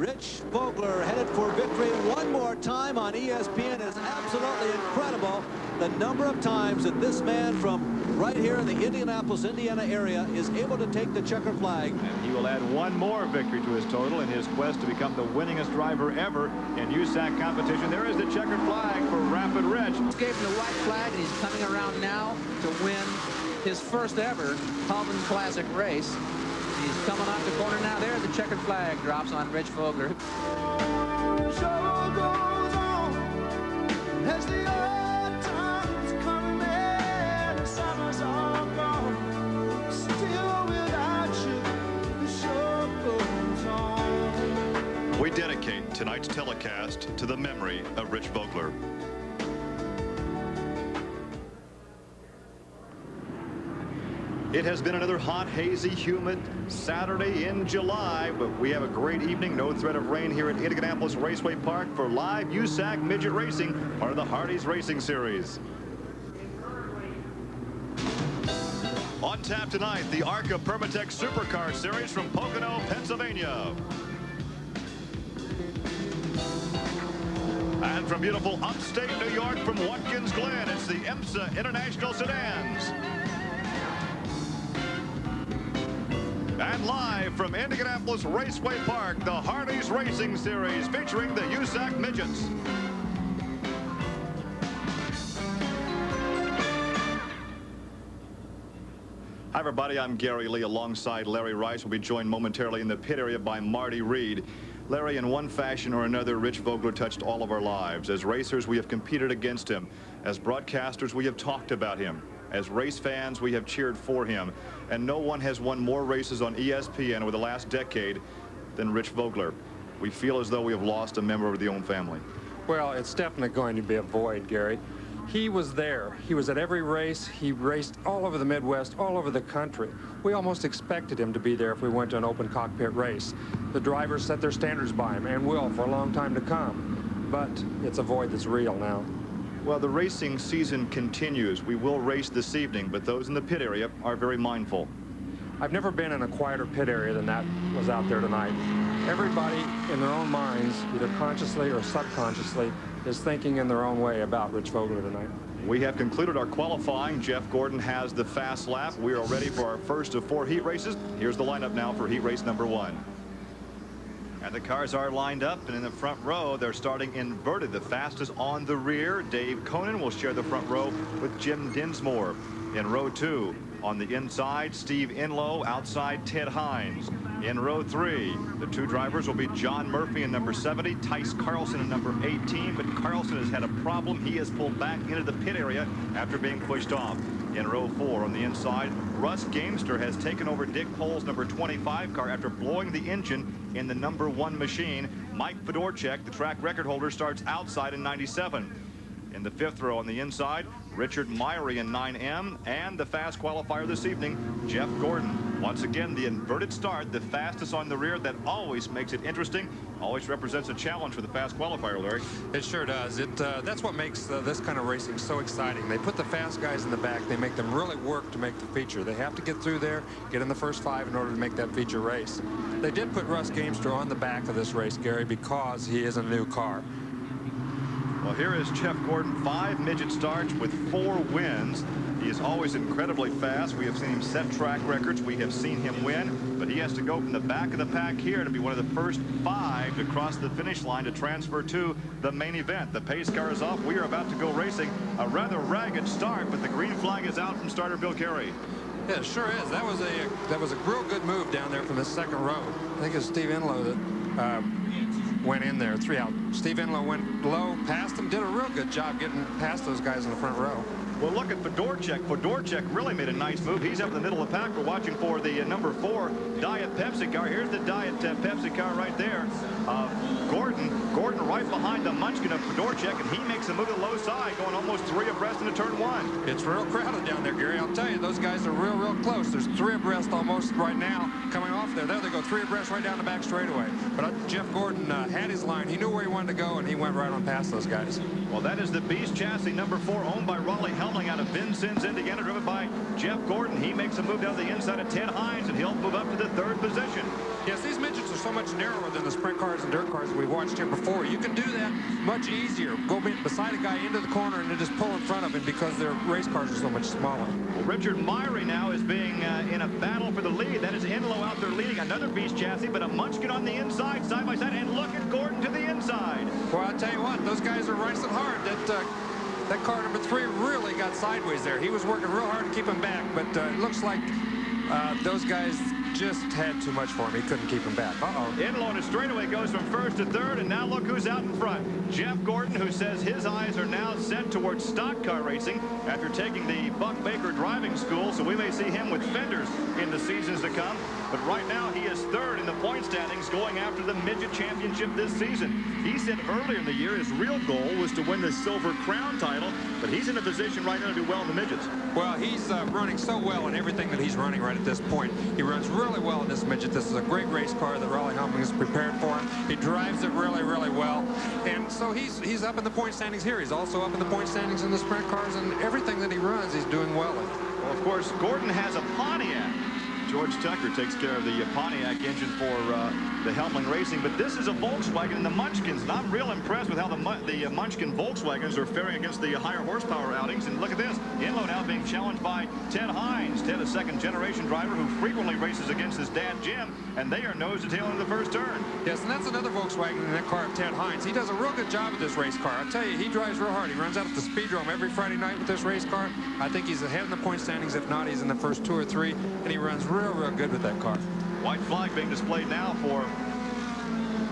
Rich Vogler headed for victory one more time on ESPN. Is absolutely incredible the number of times that this man from right here in the Indianapolis, Indiana area is able to take the checkered flag. And he will add one more victory to his total in his quest to become the winningest driver ever in USAC competition. There is the checkered flag for Rapid Rich. He gave him the white flag, and he's coming around now to win his first ever Calvin Classic race. He's coming off the corner now. There, the checkered flag drops on Rich Vogler. Show goes on as the old times come in, the summers are gone. Still without you, the show goes on. We dedicate tonight's telecast to the memory of Rich Vogler. It has been another hot, hazy, humid Saturday in July, but we have a great evening. No threat of rain here at Indianapolis Raceway Park for live USAC Midget Racing, part of the Hardee's Racing Series. On tap tonight, the ARCA Permatex Supercar Series from Pocono, Pennsylvania. And from beautiful upstate New York, from Watkins Glen, it's the IMSA International Sedans. And live from Indianapolis Raceway Park, the Hardee's Racing Series featuring the USAC Midgets. Hi everybody, I'm Gary Lee alongside Larry Rice. We'll be joined momentarily in the pit area by Marty Reed. Larry, in one fashion or another, Rich Vogler touched all of our lives. As racers, we have competed against him. As broadcasters, we have talked about him. As race fans, we have cheered for him. And no one has won more races on ESPN over the last decade than Rich Vogler. We feel as though we have lost a member of the own family. Well, it's definitely going to be a void, Gary. He was there. He was at every race. He raced all over the Midwest, all over the country. We almost expected him to be there if we went to an open cockpit race. The drivers set their standards by him and will for a long time to come. But it's a void that's real now. Well, the racing season continues. We will race this evening, but those in the pit area are very mindful. I've never been in a quieter pit area than that was out there tonight. Everybody in their own minds, either consciously or subconsciously, is thinking in their own way about Rich Vogler tonight. We have concluded our qualifying. Jeff Gordon has the fast lap. We are ready for our first of 4 heat races. Here's the lineup now for heat race number 1. And the cars are lined up, and in the front row, they're starting inverted. The fastest on the rear, Dave Conan, will share the front row with Jim Dinsmore. In row 2, on the inside, Steve Inlow, outside Ted Hines. In row 3, the 2 drivers will be John Murphy in number 70, Tice Carlson in number 18, but Carlson has had a problem. He has pulled back into the pit area after being pushed off. In row 4 on the inside, Russ Gamester has taken over Dick Pohl's number 25 car after blowing the engine in the number 1 machine. Mike Fedorchak, the track record holder, starts outside in 97. In the 5th row on the inside, Richard Myrie in 9M, and the fast qualifier this evening, Jeff Gordon. Once again, the inverted start, the fastest on the rear, that always makes it interesting, always represents a challenge for the fast qualifier, Larry. It sure does. That's what makes this kind of racing so exciting. They put the fast guys in the back. They make them really work to make the feature. They have to get through there, get in the first 5 in order to make that feature race. They did put Russ Gamester on the back of this race, Gary, because he is a new car. Well, here is Jeff Gordon, 5 midget starts with 4 wins. He is always incredibly fast. We have seen him set track records. We have seen him win, but he has to go from the back of the pack here to be one of the first 5 to cross the finish line to transfer to the main event. The pace car is off. We are about to go racing. A rather ragged start, but the green flag is out from starter Bill Carey. Yeah, it sure is. That was a real good move down there from the 2nd row. I think it's Steve Inlow that went in there, 3 out. Steve Inlow went low, passed him, did a real good job getting past those guys in the front row. Well, look at Fedorchak. Fedorchak really made a nice move. He's up in the middle of the pack. We're watching for the number 4 Diet Pepsi car. Here's the Diet Pepsi car right there. Gordon right behind the munchkin of Fedorchak, and he makes a move to the low side, going almost 3 abreast into turn 1. It's real crowded down there, Gary. I'll tell you, those guys are real close. There's 3 abreast almost right now coming off there. There they go, 3 abreast right down the back straightaway. But Jeff Gordon had his line. He knew where he wanted to go, and he went right on past those guys. Well, that is the Beast chassis number 4, owned by Raleigh Helmling out of Vincennes, Indiana, driven by Jeff Gordon. He makes a move down the inside of Ted Hines, and he'll move up to the 3rd position. Yes, these midgets are so much narrower than the sprint cars and dirt cars we've watched here before. You can do that much easier. Go beside a guy into the corner and then just pull in front of him because their race cars are so much smaller. Well, Richard Myrie now is being in a battle for the lead. That is Enlow out there leading. Another beast chassis, but a Munchkin on the inside, side by side. And look at Gordon to the inside. Well, I'll tell you what, those guys are racing hard. That car number 3 really got sideways there. He was working real hard to keep him back, but it looks like those guys just had too much for him. He couldn't keep him back. Enlow on a straightaway goes from 1st to 3rd, and now look who's out in front. Jeff Gordon, who says his eyes are now set towards stock car racing after taking the Buck Baker driving school, so we may see him with fenders in the seasons to come. But right now he is 3rd in the point standings, going after the midget championship this season. He said earlier in the year his real goal was to win the Silver Crown title, but he's in a position right now to do well in the midgets. Well, he's running so well in everything that he's running right at this point. He runs really well in this midget. This is a great race car that Raleigh Helmling has prepared for him. He drives it really, really well. And so he's up in the point standings here. He's also up in the point standings in the sprint cars, and everything that he runs, he's doing well in. Well, of course, Gordon has a Pontiac. George Tucker takes care of the Pontiac engine for the Helmling Racing, but this is a Volkswagen in the Munchkins, and I'm real impressed with how the Munchkin Volkswagens are faring against the higher horsepower outings. And look at this, Enlow now being challenged by Ted Hines. Ted, a second-generation driver who frequently races against his dad, Jim, and they are nose to tail in the first turn. Yes, and that's another Volkswagen in that car of Ted Hines. He does a real good job with this race car. I tell you, he drives real hard. He runs out at the Speedrome every Friday night with this race car. I think he's ahead in the point standings. If not, he's in the first 2 or 3, and he runs real, real good with that car. White flag being displayed now for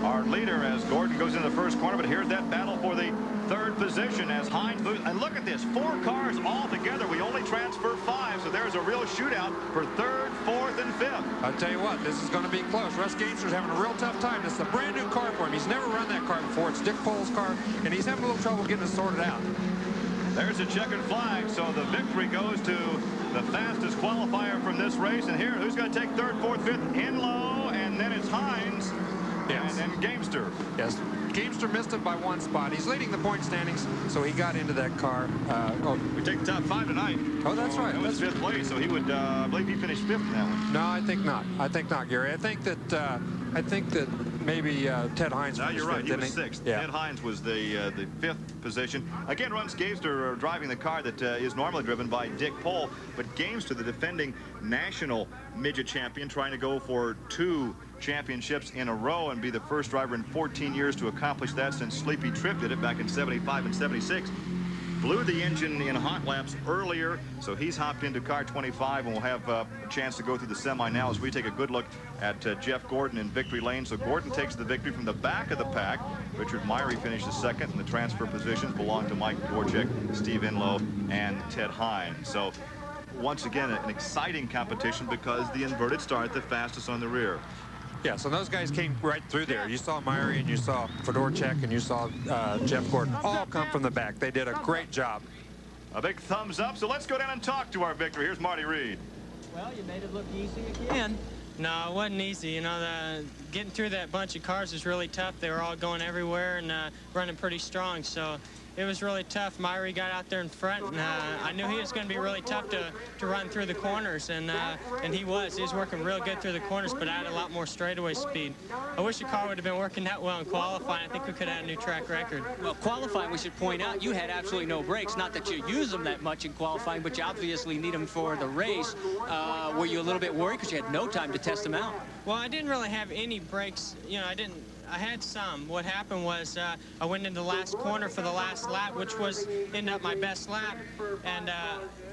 our leader as Gordon goes into the first corner, but here's that battle for the 3rd position as Hines moves. And look at this, 4 cars all together. We only transfer 5, so there's a real shootout for 3rd, 4th, and 5th. I'll tell you what, this is going to be close. Russ Gainster's having a real tough time. This is a brand new car for him. He's never run that car before. It's Dick Pohl's car, and he's having a little trouble getting it sorted out. There's a checkered flag, so the victory goes to the fastest qualifier from this race. And here, who's going to take 3rd, 4th, 5th? Enlow, and then it's Hines. Yes. And then Gamester. Yes, Gamester missed it by 1 spot. He's leading the point standings, so he got into that car. We take the top 5 tonight. Oh, that's right. That was 5th place, so he would, I believe he finished 5th in that one. No, I think not. I think not, Gary. I think that maybe Ted Hines. No, you're right. He was 6th. Yeah. Ted Hines was the 5th position. Again, Runs Gamester driving the car that is normally driven by Dick Pohl, but Gamester, the defending national midget champion, trying to go for 2 championships in a row and be the first driver in 14 years to accomplish that since Sleepy Tripp did it back in 75 and 76. Blew the engine in hot laps earlier, so he's hopped into car 25, and we'll have a chance to go through the semi now as we take a good look at Jeff Gordon in victory lane. So Gordon takes the victory from the back of the pack. Richard Myrie finished 2nd, and the transfer positions belong to Mike Dvorak, Steve Enlow, and Ted Hines. So once again, an exciting competition because the inverted start the fastest on the rear. Yeah, so those guys came right through there. You saw Myrie, and you saw Fedorchak, and you saw Jeff Gordon all come from the back. They did a great job. A big thumbs up. So let's go down and talk to our victor. Here's Marty Reed. Well, you made it look easy again. No, it wasn't easy. You know, getting through that bunch of cars was really tough. They were all going everywhere and running pretty strong. So it was really tough. Myrie got out there in front, and I knew he was going to be really tough to run through the corners, and he was. He was working real good through the corners, but I had a lot more straightaway speed. I wish the car would have been working that well in qualifying. I think we could have had a new track record. Well, qualifying, we should point out, you had absolutely no brakes. Not that you use them that much in qualifying, but you obviously need them for the race. Were you a little bit worried because you had no time to test them out? Well, I didn't really have any brakes. You know, I had some. What happened was I went into the last corner for the last lap, which was ended up my best lap, and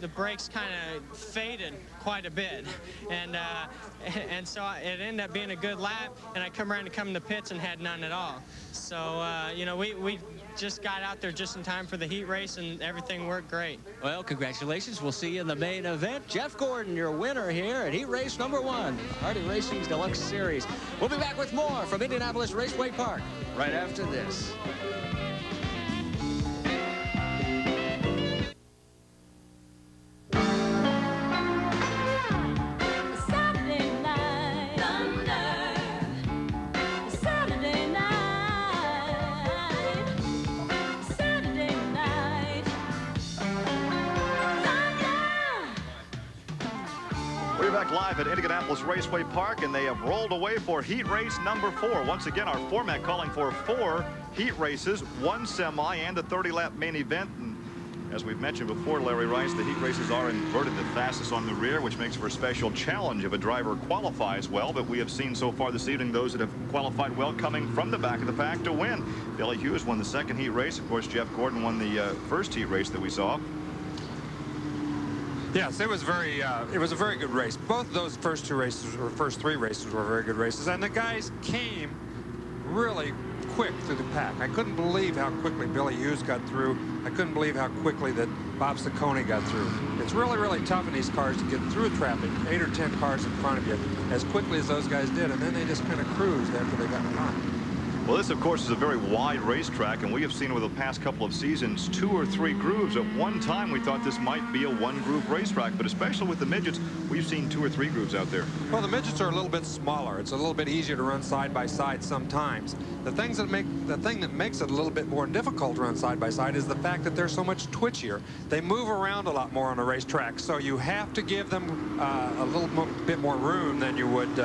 the brakes kind of faded quite a bit, and so it ended up being a good lap, and I come around to come in the pits and had none at all. So you know, we just got out there just in time for the heat race, and everything worked great. Well, congratulations. We'll see you in the main event. Jeff Gordon, your winner here at heat race number 1, Hardy Racing's Deluxe Series. We'll be back with more from Indianapolis Raceway Park right after this. back live at Indianapolis Raceway Park, and they have rolled away for heat race number 4. Once again, our format calling for 4 heat races, 1 semi, and a 30-lap main event. And as we've mentioned before, Larry Rice, the heat races are inverted, the fastest on the rear, which makes for a special challenge if a driver qualifies well. But we have seen so far this evening those that have qualified well coming from the back of the pack to win. Billy Hughes won the second heat race. Of course, Jeff Gordon won the first heat race that we saw. Yes, it was a very good race. Both of those first 3 races were very good races, and the guys came really quick through the pack. I couldn't believe how quickly Billy Hughes got through. I couldn't believe how quickly that Bob Ciccone got through. It's really, really tough in these cars to get through traffic, 8 or 10 cars in front of you, as quickly as those guys did, and then they just kind of cruised after they got caught. Well, this, of course, is a very wide racetrack, and we have seen over the past couple of seasons 2 or 3 grooves. At one time, we thought this might be a 1-groove racetrack, but especially with the midgets, we've seen 2 or 3 grooves out there. Well, the midgets are a little bit smaller. It's a little bit easier to run side by side sometimes. The thing that makes it a little bit more difficult to run side by side is the fact that they're so much twitchier. They move around a lot more on a racetrack, so you have to give them a little bit more room than you would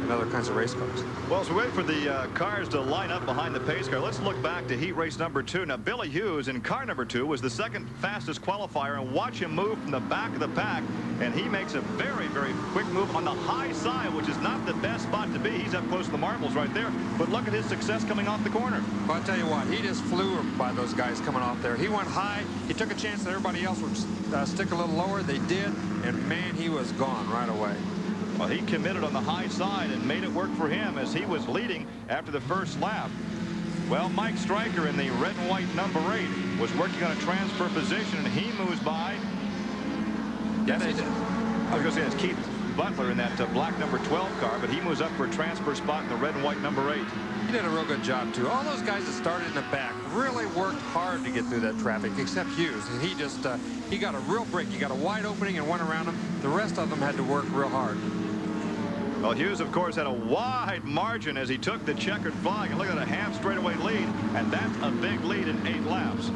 in other kinds of race cars. Well, as we wait for the cars to line up behind the pace car, let's look back to heat race number 2. Now, Billy Hughes in car number 2 was the second fastest qualifier, and watch him move from the back of the pack, and he makes a very, very quick move on the high side, which is not the best spot to be. He's up close to the marbles right there, but look at his success coming off the corner. Well, I'll tell you what, he just flew by those guys coming off there. He went high. He took a chance that everybody else would stick a little lower. They did, and man, he was gone right away. Well, he committed on the high side and made it work for him as he was leading after the first lap. Well, Mike Stryker in the red and white number 8 was working on a transfer position, and he moves by. Yes, he did. I was going to say it's Keith Butler in that black number 12 car, but he moves up for a transfer spot in the red and white number 8. He did a real good job, too. All those guys that started in the back really worked hard to get through that traffic, except Hughes. And he just, he got a real break. He got a wide opening and went around him. The rest of them had to work real hard. Well, Hughes, of course, had a wide margin as he took the checkered flag. And look at a half straightaway lead, and that's a big lead in 8 laps.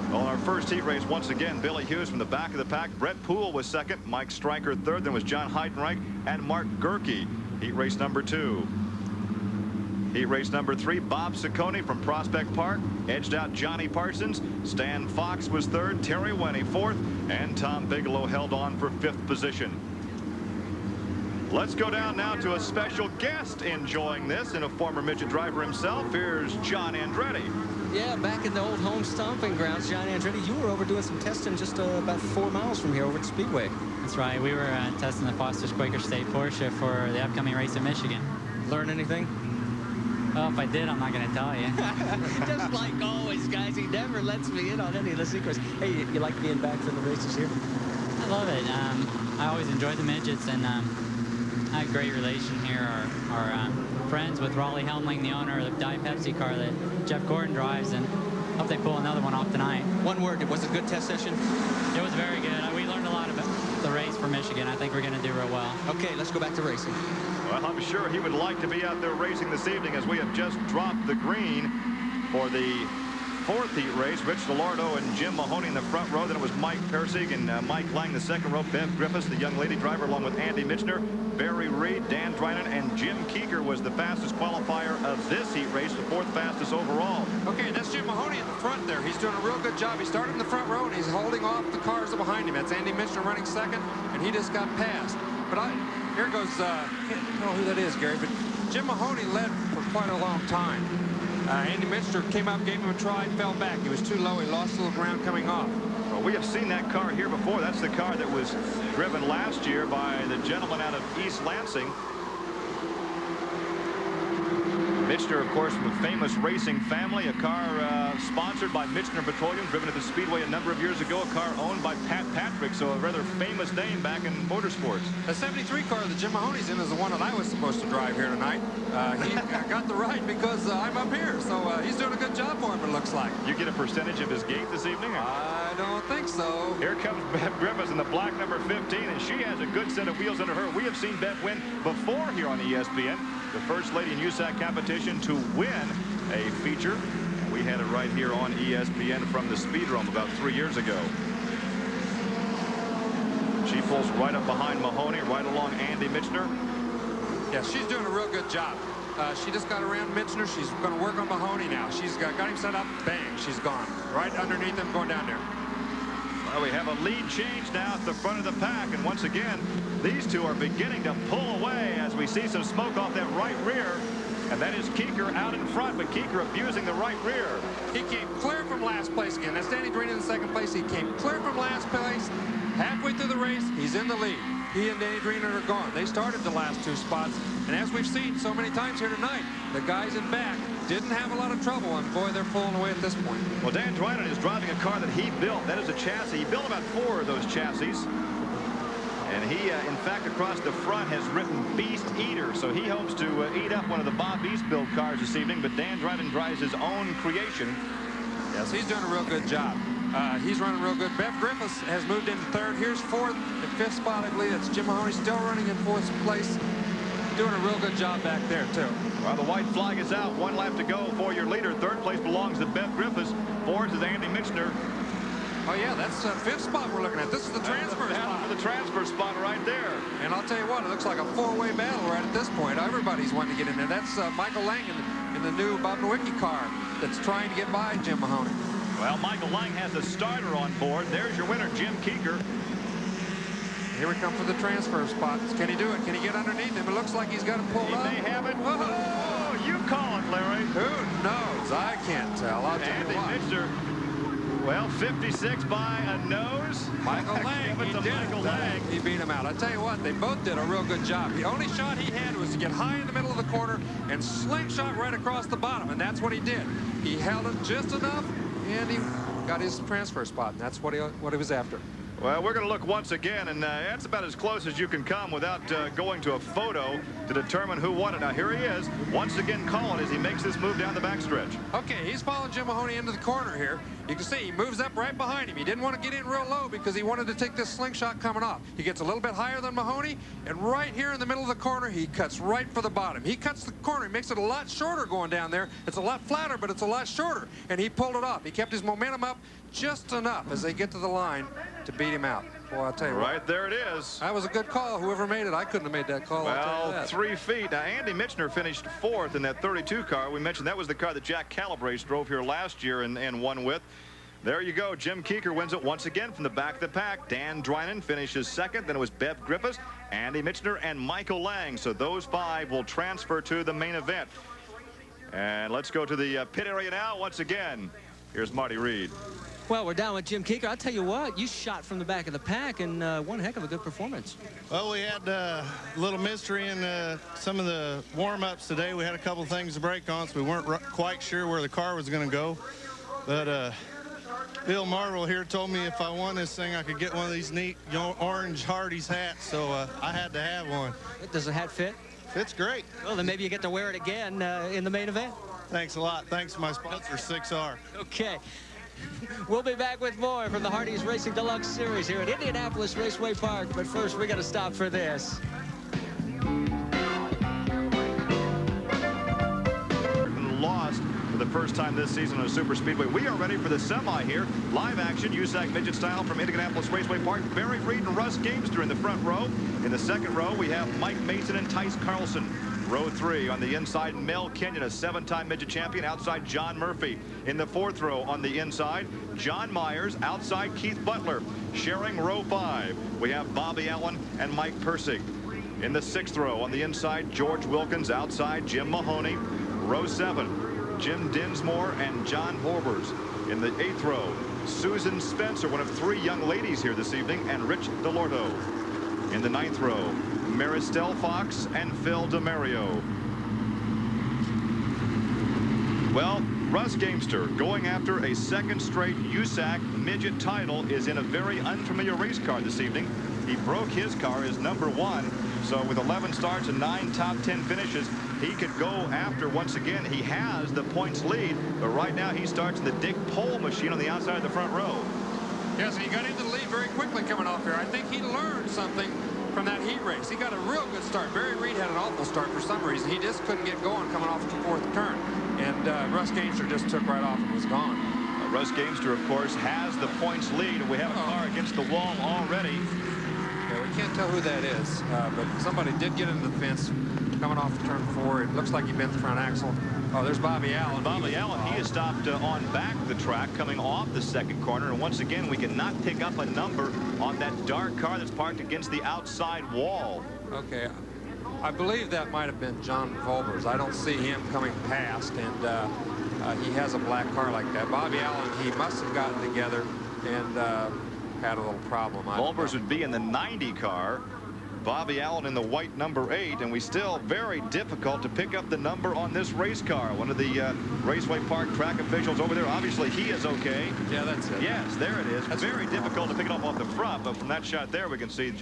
Well, our first heat race, once again, Billy Hughes from the back of the pack. Brett Poole was second, Mike Stryker third, then was John Heidenreich and Mark Gerke. Heat race number 2. Heat race number 3, Bob Ciccone from Prospect Park edged out Johnny Parsons. Stan Fox was third, Terry Winnie fourth, and Tom Bigelow held on for 5th position. Let's go down now to a special guest enjoying this, and a former midget driver himself. Here's John Andretti. Yeah, back in the old home stomping grounds, John Andretti, you were over doing some testing just about 4 miles from here over at Speedway. That's right. We were testing the Foster's Quaker State Porsche for the upcoming race in Michigan. Learn anything? Well, if I did, I'm not going to tell you. Just like always, guys, he never lets me in on any of the secrets. Hey, you like being back for the races here? I love it. I always enjoyed the midgets, and I have a great relation here. Our friends with Raleigh Helmling, the owner of the Diet Pepsi car that Jeff Gordon drives, and hope they pull another one off tonight. One word, was it a good test session? It was very good. We learned a lot about the race for Michigan. I think we're going to do real well. Okay, let's go back to racing. Well, I'm sure he would like to be out there racing this evening as we have just dropped the green for the 4th heat race. Rich Delardo and Jim Mahoney in the front row. Then it was Mike Persig and Mike Lang the second row. Bev Griffiths, the young lady driver, along with Andy Michener, Barry Reed, Dan Drinan, and Jim Keeger was the fastest qualifier of this heat race, the 4th fastest overall. Okay, that's Jim Mahoney in the front there. He's doing a real good job. He started in the front row, and he's holding off the cars behind him. That's Andy Michener running second, and he just got passed. But here goes, I can't know who that is, Gary, but Jim Mahoney led for quite a long time. Andy Michener came up, gave him a try, fell back. He was too low. He lost a little ground coming off. Well, we have seen that car here before. That's the car that was driven last year by the gentleman out of East Lansing. Michener, of course, from a famous racing family, a car sponsored by Michener Petroleum, driven at the Speedway a number of years ago, a car owned by Pat Patrick, so a rather famous name back in motorsports. The 73 car that Jim Mahoney's in is the one that I was supposed to drive here tonight. He got the ride because I'm up here, so he's doing a good job for him, it looks like. You get a percentage of his gate this evening? I don't think so. Here comes Bev Griffiths in the black number 15, and she has a good set of wheels under her. We have seen Bev win before here on ESPN. The first lady in USAC competition to win a feature. We had it right here on ESPN from the Speedrome about 3 years ago. She pulls right up behind Mahoney, right along Andy Michener. Yeah, she's doing a real good job. She just got around Michener. She's going to work on Mahoney now. She's got him set up. Bang, she's gone. Right underneath him, going down there. Well, we have a lead change now at the front of the pack. And once again, these two are beginning to pull away as we see some smoke off that right rear. And that is Keeker out in front, but Keeker abusing the right rear. He came clear from last place again. That's Danny Green in second place. He came clear from last place. Halfway through the race, he's in the lead. He and Danny Green are gone. They started the last two spots. And as we've seen so many times here tonight, the guys in back didn't have a lot of trouble. And boy, they're pulling away at this point. Well, Dan Dryden is driving a car that he built. That is a chassis. He built about 4 of those chassis. And he, in fact, across the front has written Beast Eater. So he hopes to eat up one of the Bob East build cars this evening. But Dan Dryden drives his own creation. Yes, he's doing a real good job. He's running real good. Bev Griffiths has moved into third. Here's fourth and fifth spot, I believe. It's Jim Mahoney still running in fourth place. Doing a real good job back there, too. Well, the white flag is out. 1 lap to go for your leader. Third place belongs to Bev Griffiths. Fourth is Andy Michener. Oh, yeah, that's the fifth spot we're looking at. This is the transfer spot. For the transfer spot right there. And I'll tell you what, it looks like a 4-way battle right at this point. Everybody's wanting to get in there. That's Michael Lang in the new Bob Nowicki car that's trying to get by Jim Mahoney. Well, Michael Lang has a starter on board. There's your winner, Jim Keeker. Here we come for the transfer spots. Can he do it? Can he get underneath him? It looks like he's got him pulled up. He may have it. Oh, you call it, Larry. Who knows? I can't tell. I'll tell you what. Michener, well, 56 by a nose. Michael Lang, he did Michael Lang. He beat him out. I tell you what, they both did a real good job. The only shot he had was to get high in the middle of the corner and slingshot right across the bottom, and that's what he did. He held it just enough, and he got his transfer spot, and that's what he was after. Well, we're going to look once again, and that's about as close as you can come without going to a photo to determine who won it. Now, here he is, once again calling as he makes this move down the backstretch. Okay, he's following Jim Mahoney into the corner here. You can see he moves up right behind him. He didn't want to get in real low because he wanted to take this slingshot coming off. He gets a little bit higher than Mahoney, and right here in the middle of the corner, he cuts right for the bottom. He cuts the corner. He makes it a lot shorter going down there. It's a lot flatter, but it's a lot shorter, and he pulled it off. He kept his momentum up just enough as they get to the line to beat him out. Boy, I'll tell you right there it is. That was a good call. Whoever made it, I couldn't have made that call. Well, 3 feet. Now, Andy Michener finished 4th in that 32 car. We mentioned that was the car that Jack Calabrese drove here last year and won with. There you go. Jim Keeker wins it once again from the back of the pack. Dan Dryden finishes 2nd. Then it was Bev Griffiths, Andy Michener, and Michael Lang. So those 5 will transfer to the main event. And let's go to the pit area now once again. Here's Marty Reed. Well, we're down with Jim Keeker. I'll tell you what, you shot from the back of the pack and one heck of a good performance. Well, we had a little mystery in some of the warm-ups today. We had a couple things to break on, so we weren't quite sure where the car was going to go. But Bill Marvel here told me if I won this thing, I could get one of these neat orange Hardee's hats, so I had to have one. Does the hat fit? Fits great. Well, then maybe you get to wear it again in the main event. Thanks a lot. Thanks to my sponsor, 6R. Okay. We'll be back with more from the Hardee's Racing Deluxe Series here at Indianapolis Raceway Park. But first, we got to stop for this. Lost for the first time this season on a super speedway. We are ready for the semi here. Live action, USAC Midget style from Indianapolis Raceway Park. Barry Reed and Russ Gamester in the front row. In the second row, we have Mike Mason and Tice Carlson. Row 3 on the inside, Mel Kenyon, a 7-time midget champion. Outside, John Murphy. In the fourth row on the inside, John Myers. Outside, Keith Butler. Sharing row 5, we have Bobby Allen and Mike Persig. In the sixth row on the inside, George Wilkins. Outside, Jim Mahoney. Row 7, Jim Dinsmore and John Horbers. In the 8th row, Susan Spencer, one of 3 young ladies here this evening, and Rich DeLorto. In the 9th row, Maristelle Fox and Phil DeMario. Well, Russ Gamester, going after a 2nd straight USAC Midget title, is in a very unfamiliar race car this evening. He broke his car as #1, so with 11 starts and 9 top 10 finishes, he could go after once again. He has the points lead, but right now he starts in the Dick Pole machine on the outside of the front row. Yes, he got into the lead very quickly coming off here. I think he learned something from that heat race. He got a real good start. Barry Reed had an awful start for some reason. He just couldn't get going coming off the 4th turn. And Russ Gamester just took right off and was gone. Russ Gamester, of course, has the points lead. We have a car against the wall already. Yeah, we can't tell who that is, but somebody did get into the fence coming off turn 4. It looks like he bent the front axle. Oh, there's Bobby Allen. Bobby Allen, he has stopped on back the track coming off the second corner. And once again, we cannot pick up a number on that dark car that's parked against the outside wall. Okay. I believe that might have been John Volber's. I don't see him coming past, and he has a black car like that. Bobby Allen, he must have gotten together and had a little problem. Volber's would be in the 90 car. Bobby Allen in the white number 8, and we still very difficult to pick up the number on this race car. One of the Raceway Park track officials over there, obviously he is okay. Yeah, that's it. Yes, there it is. That's very difficult to pick it up off the front, but from that shot there we can see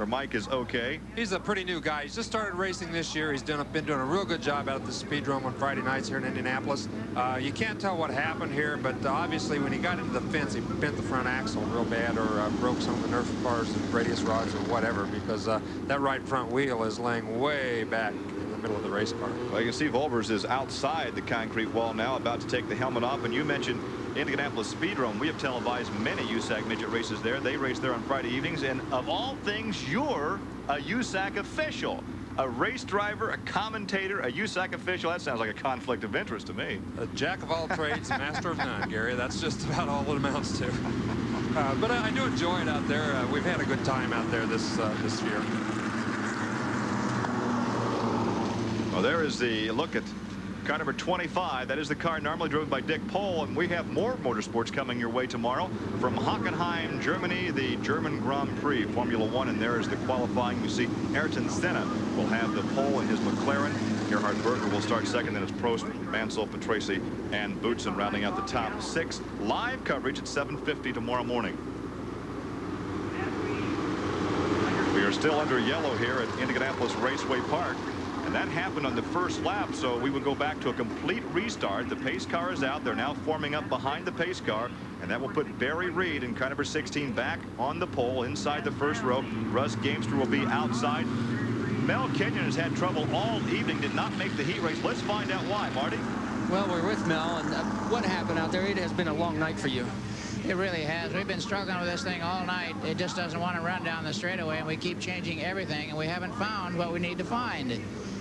Mike is okay. He's a pretty new guy. He's just started racing this year. He's been doing a real good job out at the Speedrome on Friday nights here in Indianapolis. You can't tell what happened here, but obviously when he got into the fence, he bent the front axle real bad, or broke some of the Nerf bars and radius rods or whatever, because that right front wheel is laying way back in the middle of the race car. Well, you can see Volber's is outside the concrete wall now, about to take the helmet off. And you mentioned Indianapolis Speedrome. We have televised many USAC midget races there. They race there on Friday evenings. And of all things, you're a USAC official. A race driver, a commentator, a USAC official. That sounds like a conflict of interest to me. A jack of all trades, master of none, Gary. That's just about all it amounts to. But I do enjoy it out there. We've had a good time out there this year. Well, there is the look at car number 25. That is the car normally driven by Dick Pohl, and we have more motorsports coming your way tomorrow from Hockenheim, Germany, the German Grand Prix, Formula 1, and there is the qualifying. You see Ayrton Senna will have the pole in his McLaren. Gerhard Berger will start second, then it's Prost, Mansell, Patrese, and Boutsen rounding out the top 6. Live coverage at 7:50 tomorrow morning. We are still under yellow here at Indianapolis Raceway Park. And that happened on the first lap, so we would go back to a complete restart. The pace car is out. They're now forming up behind the pace car, and that will put Barry Reed in car number 16 back on the pole inside the first row. Russ Gamester will be outside. Mel Kenyon has had trouble all evening, did not make the heat race. Let's find out why, Marty. Well, we're with Mel, and what happened out there? It has been a long night for you. It really has. We've been struggling with this thing all night. It just doesn't want to run down the straightaway, and we keep changing everything, and we haven't found what we need to find.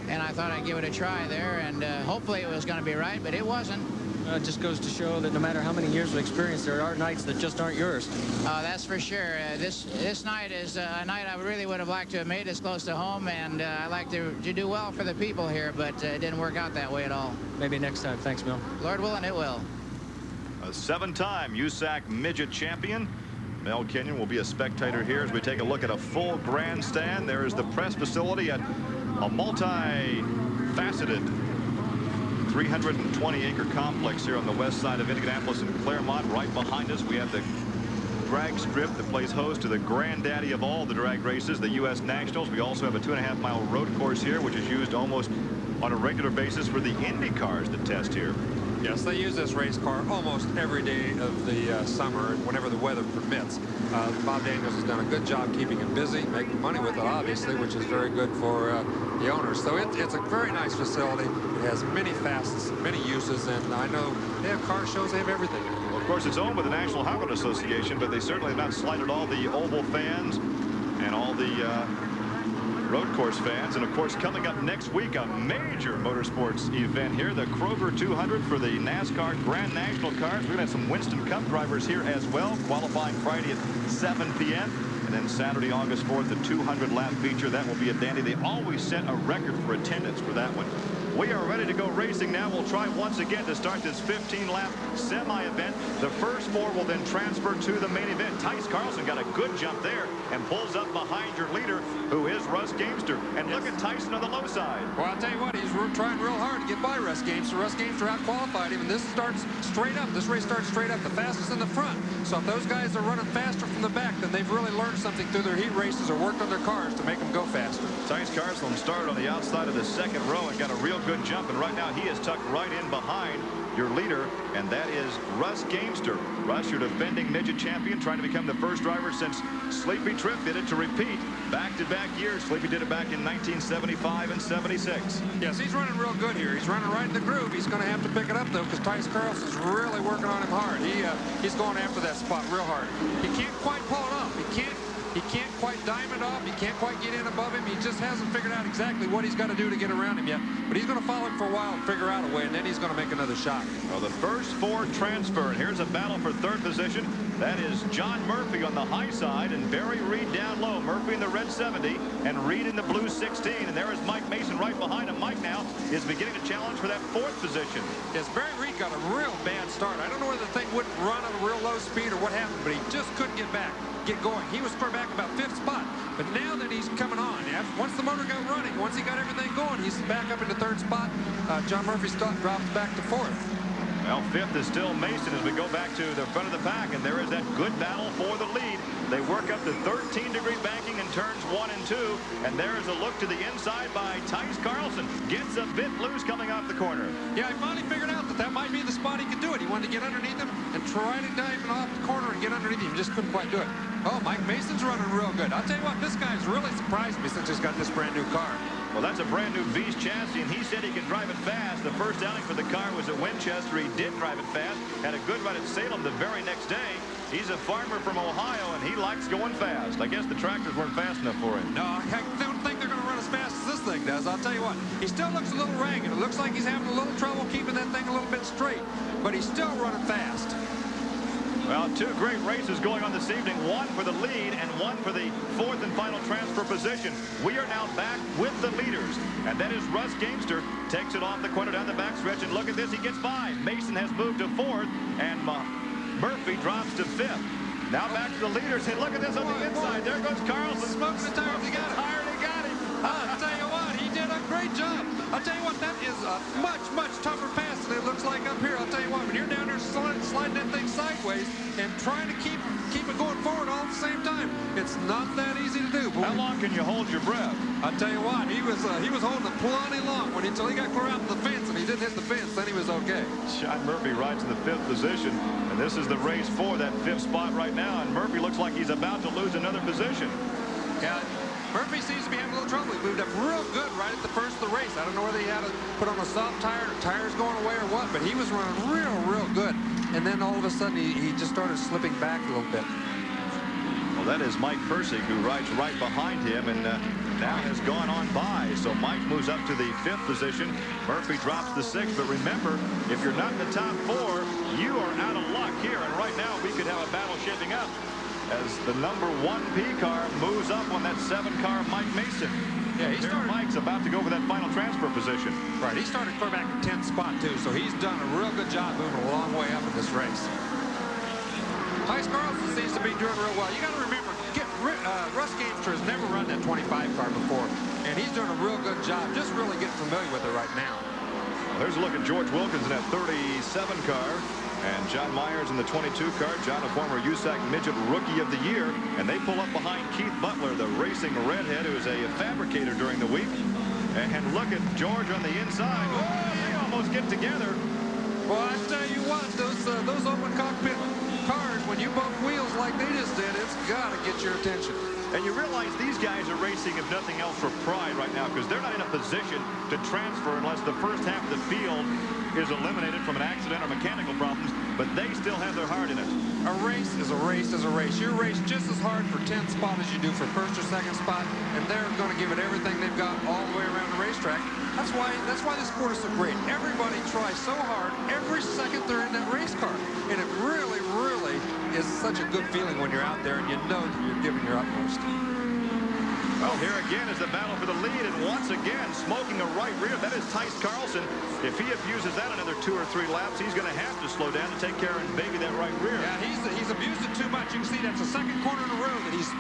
And I thought I'd give it a try there, and hopefully it was going to be right, but it wasn't. It just goes to show that no matter how many years of experience, there are nights that just aren't yours. That's for sure. This night is a night I really would have liked to have made this close to home, and I like to do well for the people here, but it didn't work out that way at all. Maybe next time. Thanks, Mel. Lord willing, it will. A 7-time USAC Midget champion. Mel Kenyon will be a spectator here as we take a look at a full grandstand. There is the press facility at a multi-faceted 320-acre complex here on the west side of Indianapolis and Claremont. Right behind us, we have the drag strip that plays host to the granddaddy of all the drag races, the U.S. Nationals. We also have a 2.5-mile road course here, which is used almost on a regular basis for the Indy cars that test here. Yes, they use this race car almost every day of the summer, whenever the weather permits. Bob Daniels has done a good job keeping him busy, making money with it, obviously, which is very good for the owners. So it's a very nice facility. It has many facets, many uses, and I know they have car shows, they have everything. Well, of course, it's owned by the National Highway Association, but they certainly have not slighted all the oval fans and all the road course fans. And of course, coming up next week, a major motorsports event here, the Kroger 200 for the NASCAR Grand National cars. We're gonna have some Winston Cup drivers here as well, qualifying Friday at 7 p.m. and then Saturday, August 4th, the 200 lap feature. That will be a dandy. They always set a record for attendance for that one. We are ready to go racing now. We'll try once again to start this 15-lap semi-event. The first 4 will then transfer to the main event. Tice Carlson got a good jump there and pulls up behind your leader, who is Russ Gamester. And look at Tyson on the low side. Well, I'll tell you what, he's trying real hard to get by Russ Gamester. Russ Gamester out-qualified him, and this starts straight up. This race starts straight up, the fastest in the front. So if those guys are running faster from the back, then they've really learned something through their heat races or worked on their cars to make them go faster. Tice Carlson started on the outside of the second row and got a real good jump, and right now he is tucked right in behind your leader, and that is Russ Gamester. Russ, your defending midget champion, trying to become the first driver since Sleepy Tripp did it to repeat back-to-back years. Sleepy did it back in 1975 and 76. Yes, he's running real good here. He's running right in the groove. He's going to have to pick it up, though, because Tice Carlson's really working on him hard. He's going after that spot real hard. He can't quite pull it off. He can't quite diamond off. He can't quite get in above him. He just hasn't figured out exactly what he's got to do to get around him yet. But he's going to follow him for a while and figure out a way, and then he's going to make another shot. Well, the first 4 transfer, and here's a battle for 3rd position. That is John Murphy on the high side and Barry Reed down low. Murphy in the red 70 and Reed in the blue 16. And there is Mike Mason right behind him. Mike now is beginning to challenge for that 4th position. Yes, Barry Reed got a real bad start. I don't know whether the thing wouldn't run at a real low speed or what happened, but he just couldn't get going. He was clear back about 5th spot. But now that he's coming on, once the motor got running, once he got everything going, he's back up into 3rd spot. John Murphy drops back to 4th. Well, 5th is still Mason as we go back to the front of the pack, and there is that good battle for the lead. They work up to 13-degree banking in turns 1 and 2, and there is a look to the inside by Tice Carlson. Gets a bit loose coming off the corner. Yeah, he finally figured out that might be the spot he could do it. He wanted to get underneath him and try to dive off the corner and get underneath him. Just couldn't quite do it. Oh, Mike Mason's running real good. I'll tell you what, this guy's really surprised me since he's got this brand new car. Well, that's a brand new beast chassis, and he said he can drive it fast. The first outing for the car was at Winchester. He did drive it fast. Had a good run at Salem the very next day. He's a farmer from Ohio, and he likes going fast. I guess the tractors weren't fast enough for him. No, I don't think they're going to run as fast as this thing does. I'll tell you what, he still looks a little ragged. It looks like he's having a little trouble keeping that thing a little bit straight, but he's still running fast. Well, 2 great races going on this evening, 1 for the lead and 1 for the 4th and final transfer position. We are now back with the leaders, and that is Russ Gamester. Takes it off the corner down the backstretch, and look at this, he gets by. Mason has moved to 4th, and Murphy drops to 5th. Now back to the leaders, and look at this on the inside. There goes Carlson. Smoking the tires, he got it. He got him. I'll tell you what, he did a great job. I'll tell you what, that is a much, much tougher pass than it looks like up here. I'll tell you what, when you're down there sliding that thing sideways and trying to keep it going forward all at the same time, it's not that easy to do. How long can you hold your breath? I'll tell you what, he was holding it plenty long until he got clear out to the fence, and he didn't hit the fence, then he was okay. John Murphy rides in the 5th position, and this is the race for that 5th spot right now, and Murphy looks like he's about to lose another position. Yeah. Murphy seems to be having a little trouble. He moved up real good right at the first of the race. I don't know whether he had to put on a soft tire or tires going away or what, but he was running real good. And then all of a sudden, he just started slipping back a little bit. Well, that is Mike Persig, who rides right behind him and now has gone on by. So Mike moves up to the 5th position. Murphy drops the 6th. But remember, if you're not in the top 4, you are out of luck here. And right now, we could have a battle shaping up as the number 1P car moves up on that 7 car Mike Mason. Yeah, Mike's about to go for that final transfer position. Right, he started clear back in 10th spot too, so he's done a real good job moving a long way up in this race. Tice Carlson seems to be doing real well. You got to remember, Russ Gamester has never run that 25 car before, and he's doing a real good job, just really getting familiar with it right now. Well, there's a look at George Wilkins in that 37 car. And John Myers in the 22 car. John, a former USAC Midget Rookie of the Year. And they pull up behind Keith Butler, the racing redhead, who is a fabricator during the week. And look at George on the inside. Oh, they almost get together. Well, I tell you what, those open cockpit cars, when you bump wheels like they just did, it's got to get your attention. And you realize these guys are racing, if nothing else, for pride right now, because they're not in a position to transfer unless the first half of the field is eliminated from an accident or mechanical problems, but they still have their heart in it. A race is a race is a race. You race just as hard for 10th spot as you do for 1st or 2nd spot, and they're going to give it everything they've got all the way around the racetrack. That's why this sport is so great. Everybody tries so hard every second they're in that race car, and it really, really is such a good feeling when you're out there and you know that you're giving your utmost. Well, here again is the battle for the lead, and once again, smoking a right rear. That is Tice Carlson. If he abuses that another 2 or 3 laps, he's going to have to slow down to take care and baby that right rear. Yeah, he's abused it too much. You can see that's the 2nd corner in a row that he's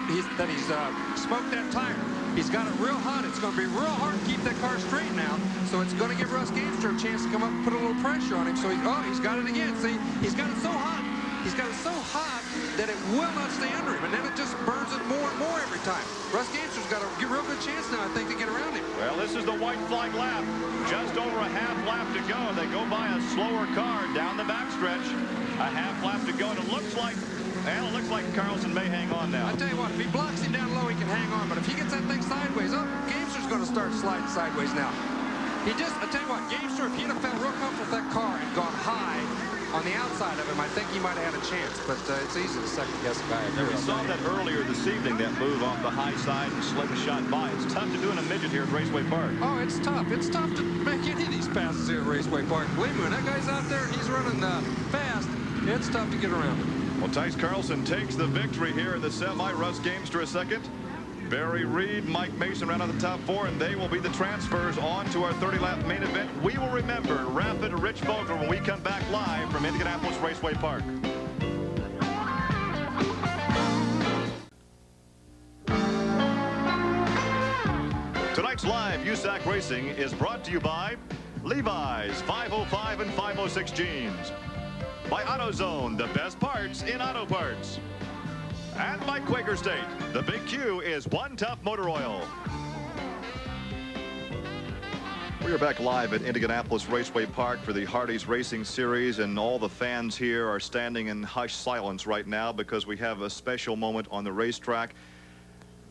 smoked that tire. He's got it real hot. It's going to be real hard to keep that car straight now. So it's going to give Russ Gamester a chance to come up and put a little pressure on him. So he's got it again. See, he's got it so hot. He's got it so hot that it will not stay under him, and then it just burns it more and more every time. Russ Gamester's got a real good chance now, I think, to get around him. Well, this is the white flag lap. Just over a half lap to go. They go by a slower car down the backstretch. A half lap to go, and it looks like Carlson may hang on now. I tell you what, if he blocks him down low, he can hang on, but if he gets that thing sideways, Gamester's going to start sliding sideways now. I tell you what, Gamester, if he'd have felt real comfortable with that car and gone high, On the outside of him, I think he might have had a chance, but it's easy to second-guess a guy. And we saw that earlier this evening, that move off the high side and slingshot by. It's tough to do in a midget here at Raceway Park. Oh, it's tough. It's tough to make any of these passes here at Raceway Park. Believe me, when that guy's out there, he's running fast. It's tough to get around him. Well, Tice Carlson takes the victory here in the semi. Russ Gamester a second. Barry Reed, Mike Mason round out the top 4, and they will be the transfers on to our 30-lap main event. We will remember Rapid Rich Vogler when we come back live from Indianapolis Raceway Park. Tonight's live USAC Racing is brought to you by Levi's 505 and 506 jeans, by AutoZone, the best parts in auto parts, and by Quaker State. The big Q is One Tough Motor Oil. We are back live at Indianapolis Raceway Park for the Hardee's Racing Series, and all the fans here are standing in hushed silence right now because we have a special moment on the racetrack.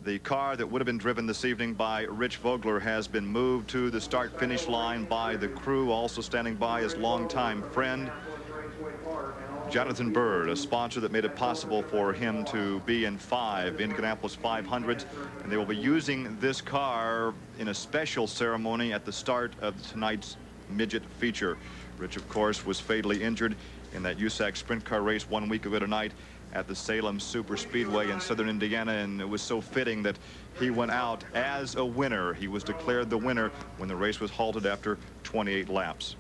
The car that would have been driven this evening by Rich Vogler has been moved to the start-finish line by the crew. Also standing by his longtime friend, Jonathan Bird, a sponsor that made it possible for him to be in 5 Indianapolis 500s, and they will be using this car in a special ceremony at the start of tonight's midget feature. Rich, of course, was fatally injured in that USAC sprint car race 1 week ago tonight at the Salem Super Speedway in southern Indiana, and it was so fitting that he went out as a winner. He was declared the winner when the race was halted after 28 laps.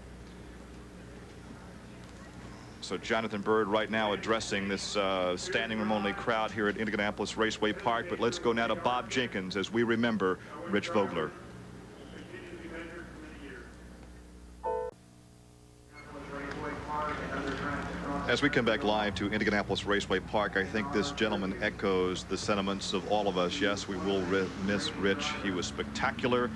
So Jonathan Bird right now addressing this standing room only crowd here at Indianapolis Raceway Park. But let's go now to Bob Jenkins as we remember Rich Vogler. As we come back live to Indianapolis Raceway Park, I think this gentleman echoes the sentiments of all of us. Yes, we will miss Rich. He was spectacular.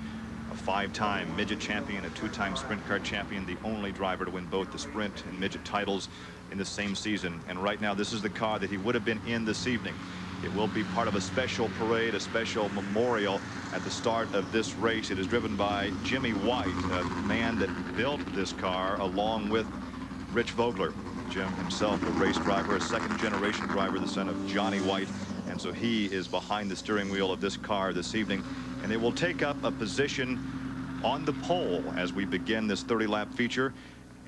A 5-time midget champion, a 2-time sprint car champion, the only driver to win both the sprint and midget titles in the same season. And right now, this is the car that he would have been in this evening. It will be part of a special parade, a special memorial at the start of this race. It is driven by Jimmy White, a man that built this car along with Rich Vogler. Jim himself, a race driver, a second-generation driver, the son of Johnny White. And so he is behind the steering wheel of this car this evening. And they will take up a position on the pole as we begin this 30-lap feature.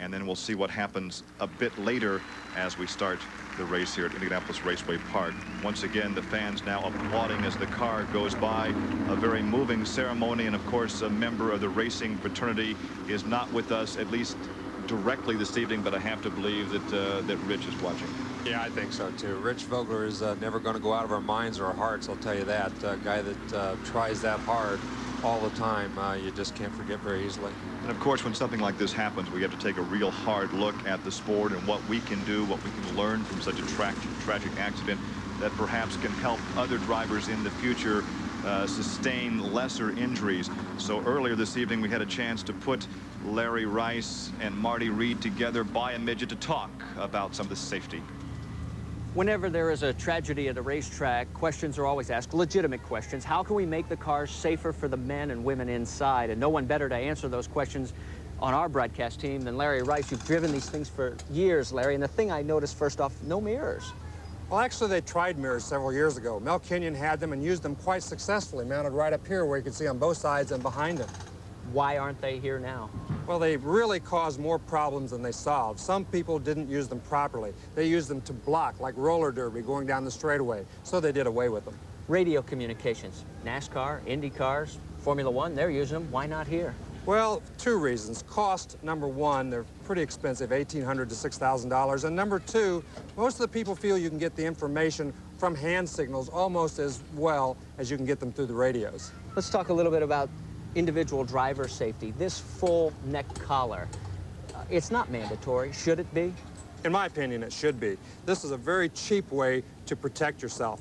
And then we'll see what happens a bit later as we start the race here at Indianapolis Raceway Park. Once again, the fans now applauding as the car goes by. A very moving ceremony. And, of course, a member of the racing fraternity is not with us, at least directly this evening, but I have to believe that Rich is watching. Yeah, I think so, too. Rich Vogler is never going to go out of our minds or our hearts, I'll tell you that. A guy that tries that hard all the time, you just can't forget very easily. And, of course, when something like this happens, we have to take a real hard look at the sport and what we can do, what we can learn from such a tragic accident that perhaps can help other drivers in the future sustain lesser injuries. So earlier this evening, we had a chance to put Larry Rice and Marty Reed together by a midget to talk about some of the safety. Whenever there is a tragedy at a racetrack, questions are always asked, legitimate questions. How can we make the cars safer for the men and women inside? And no one better to answer those questions on our broadcast team than Larry Rice. You've driven these things for years, Larry, and the thing I noticed first off, no mirrors. Well, actually, they tried mirrors several years ago. Mel Kenyon had them and used them quite successfully, mounted right up here where you can see on both sides and behind him. Why aren't they here now? Well, they really caused more problems than they solved. Some people didn't use them properly. They used them to block, like roller derby going down the straightaway, so they did away with them. Radio communications, NASCAR, Indy cars, Formula One, they're using them. Why not here? Well, 2 reasons. Cost, number 1, they're pretty expensive, $1,800 to $6,000. And number 2, most of the people feel you can get the information from hand signals almost as well as you can get them through the radios. Let's talk a little bit about individual driver safety. This full neck collar, it's not mandatory. Should it be? In my opinion, it should be. This is a very cheap way to protect yourself.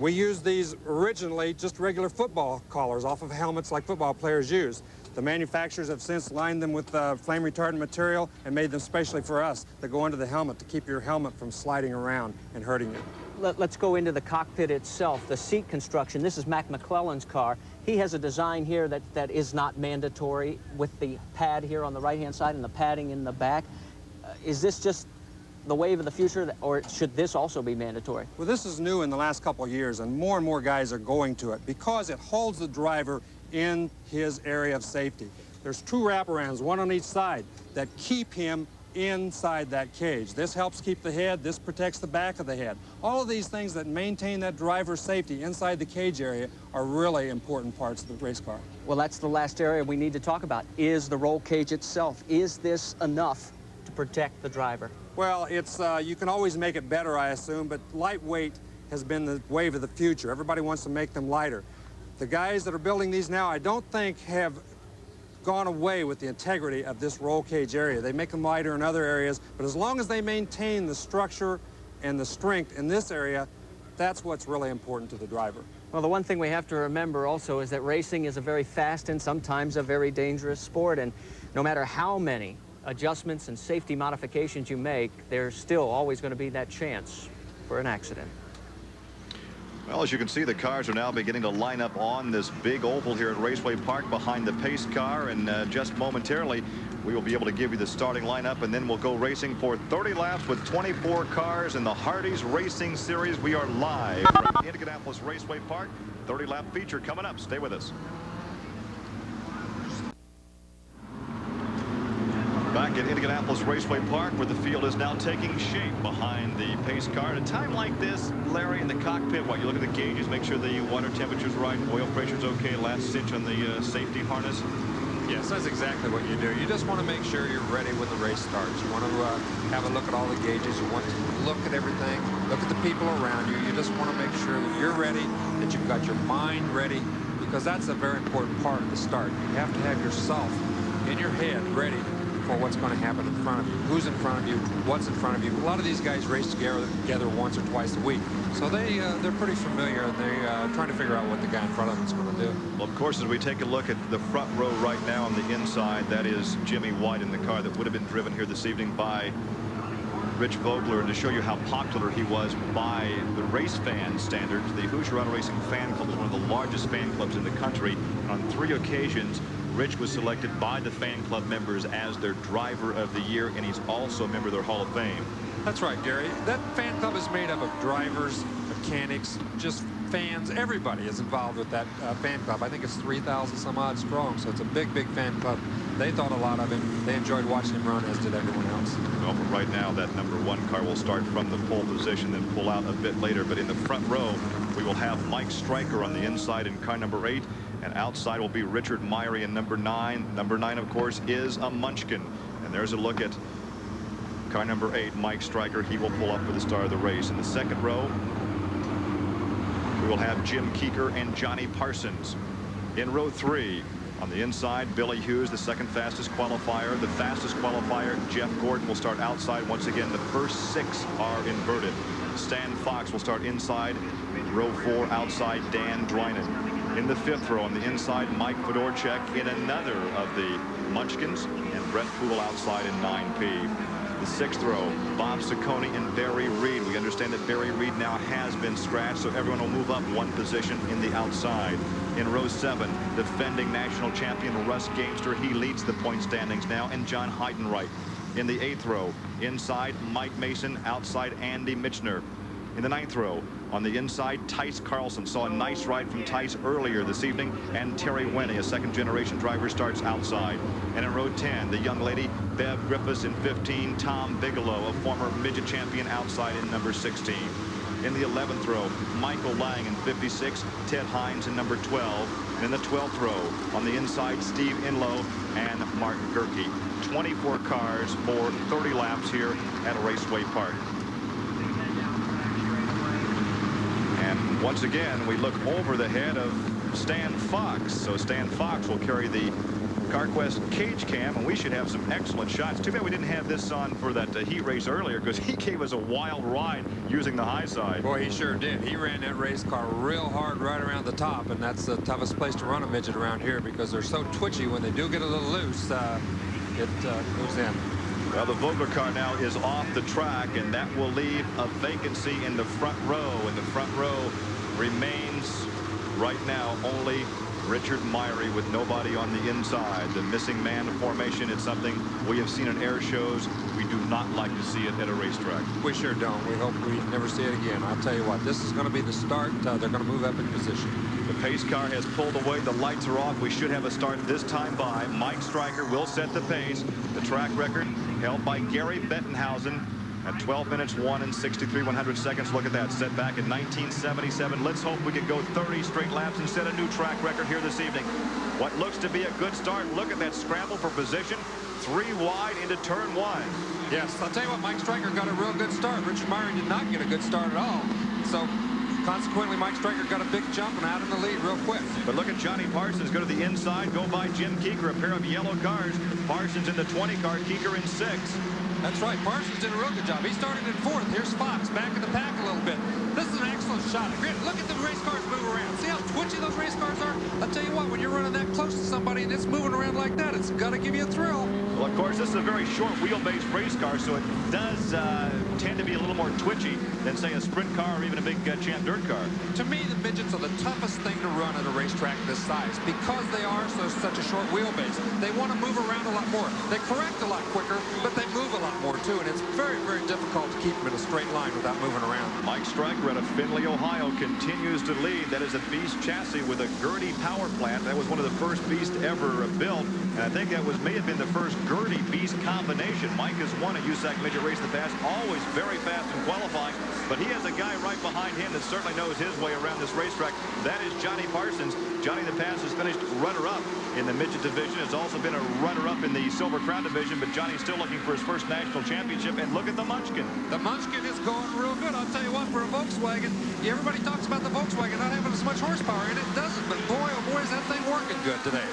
We used these originally just regular football collars off of helmets like football players use. The manufacturers have since lined them with flame retardant material and made them specially for us that go under the helmet to keep your helmet from sliding around and hurting you. Let's go into the cockpit itself, the seat construction. This is Mac McClellan's car. He has a design here that is not mandatory with the pad here on the right-hand side and the padding in the back. Is this just the wave of the future, or should this also be mandatory? Well, this is new in the last couple of years, and more guys are going to it because it holds the driver in his area of safety. There's two wraparounds, one on each side, that keep him inside that cage. This helps keep the head, this protects the back of the head. All of these things that maintain that driver's safety inside the cage area are really important parts of the race car. Well, that's the last area we need to talk about, is the roll cage itself. Is this enough to protect the driver? Well, it's you can always make it better, I assume, but lightweight has been the wave of the future. Everybody wants to make them lighter. The guys that are building these now, I don't think have gone away with the integrity of this roll cage area. They make them lighter in other areas, but as long as they maintain the structure and the strength in this area, that's what's really important to the driver. Well, the one thing we have to remember also is that racing is a very fast and sometimes a very dangerous sport, and no matter how many adjustments and safety modifications you make, there's still always going to be that chance for an accident. Well, as you can see, the cars are now beginning to line up on this big oval here at Raceway Park behind the pace car, and just momentarily we will be able to give you the starting lineup, and then we'll go racing for 30 laps with 24 cars in the Hardee's Racing Series. We are live from Indianapolis Raceway Park. 30-lap feature coming up. Stay with us. Back at Indianapolis Raceway Park, where the field is now taking shape behind the pace car. At a time like this, Larry, in the cockpit, what, you look at the gauges, make sure the water temperature's right, oil pressure's okay, last cinch on the safety harness? Yes, that's exactly what you do. You just want to make sure you're ready when the race starts. You want to have a look at all the gauges. You want to look at everything, look at the people around you. You just want to make sure that you're ready, that you've got your mind ready, because that's a very important part of the start. You have to have yourself in your head ready for what's going to happen in front of you, who's in front of you, what's in front of you. A lot of these guys race together once or twice a week, so they're pretty familiar, and they're trying to figure out what the guy in front of them is going to do. Well, of course, as we take a look at the front row right now on the inside, that is Jimmy White in the car that would have been driven here this evening by Rich Vogler. And to show you how popular he was by the race fan standards, the Hoosier Auto Racing Fan Club is one of the largest fan clubs in the country. On 3 occasions, Rich was selected by the fan club members as their driver of the year, and he's also a member of their Hall of Fame. That's right, Gary. That fan club is made up of drivers, mechanics, just fans. Everybody is involved with that fan club. I think it's 3,000 some odd strong, so it's a big fan club. They thought a lot of him. They enjoyed watching him run, as did everyone else. Well, but right now, that #1 car will start from the pole position, then pull out a bit later. But in the front row, we will have Mike Stryker on the inside in car #8. And outside will be Richard Myrie in #9. #9, of course, is a Munchkin. And there's a look at car #8, Mike Stryker. He will pull up for the start of the race. In the second row, we will have Jim Keeker and Johnny Parsons. In row 3, on the inside, Billy Hughes, the second fastest qualifier. The fastest qualifier, Jeff Gordon, will start outside. Once again, the first 6 are inverted. Stan Fox will start inside. Row 4, outside, Dan Drynan. In the 5th row on the inside, Mike Fedorchak in another of the Munchkins, and Brett Poole outside in 9P. The 6th row, Bob Ciccone and Barry Reed. We understand that Barry Reed now has been scratched, so everyone will move up 1 position in the outside. In row 7, defending national champion Russ Gamester. He leads the point standings now, and John Heidenreich. In the 8th row, inside, Mike Mason, outside, Andy Michner. In the 9th row, on the inside, Tice Carlson. Saw a nice ride from Tice earlier this evening, and Terry Winnie, a second-generation driver, starts outside. And in row 10, the young lady, Bev Griffiths in 15, Tom Bigelow, a former midget champion, outside in #16. In the 11th row, Michael Lang in 56, Ted Hines in #12. And in the 12th row, on the inside, Steve Inlow and Mark Gerke. 24 cars for 30 laps here at Raceway Park. And once again, we look over the head of Stan Fox. So Stan Fox will carry the CarQuest cage cam, and we should have some excellent shots. Too bad we didn't have this on for that heat race earlier, because he gave us a wild ride using the high side. Boy, he sure did. He ran that race car real hard right around the top, and that's the toughest place to run a midget around here, because they're so twitchy. When they do get a little loose, it goes in. Well, the Vogler car now is off the track, and that will leave a vacancy in the front row. And the front row remains right now only Richard Myrie with nobody on the inside. The missing man formation, it's something we have seen in air shows. We do not like to see it at a racetrack. We sure don't. We hope we never see it again. I'll tell you what, this is going to be the start. They're going to move up in position. The pace car has pulled away. The lights are off. We should have a start this time by. Mike Stryker will set the pace. The track record held by Gary Bettenhausen at 12 minutes 1 and 63 seconds. Look at that, set back in 1977. Let's hope we can go 30 straight laps and set a new track record here this evening. What looks to be a good start. Look at that scramble for position. 3 wide into turn 1. Yes, I'll tell you what, Mike Stryker got a real good start. Richard Myrie did not get a good start at all. So consequently, Mike Stryker got a big jump and out in the lead real quick. But look at Johnny Parsons go to the inside, go by Jim Keeker, a pair of yellow cars. Parsons in the 20 car, Keeker in 6. That's right. Parsons did a real good job. He started in 4th. Here's Fox back in the pack a little bit. This is an excellent shot. Look at the race cars move around. See how twitchy those race cars are? I'll tell you what, when you're running that close to somebody and it's moving around like that, it's got to give you a thrill. Well, of course, this is a very short wheelbase race car, so it does tend to be a little more twitchy than, say, a sprint car or even a big Champ Dirt car. To me, the midgets are the toughest thing to run at a racetrack this size because they are such a short wheelbase. They want to move around a lot more. They correct a lot quicker, but they move a lot more, too, and it's very, very difficult to keep them in a straight line without moving around. Mike Stryker out of Findlay, Ohio, continues to lead. That is a Beast chassis with a Gertie power plant. That was one of the first Beast ever built, and I think that may have been the first Gertie Beast combination. Mike has won a USAC Midget race in the past, always very fast in qualifying, but he has a guy right behind him that certainly knows his way around this racetrack. That is Johnny Parsons. Johnny in the past has finished runner-up in the Midget division, has also been a runner-up in the Silver Crown division, but Johnny's still looking for his first national championship. And look at the Munchkin. The Munchkin is going real good. I'll tell you what, for a Volkswagen, everybody talks about the Volkswagen not having as much horsepower, and it doesn't, but boy, oh boy, is that thing working good today.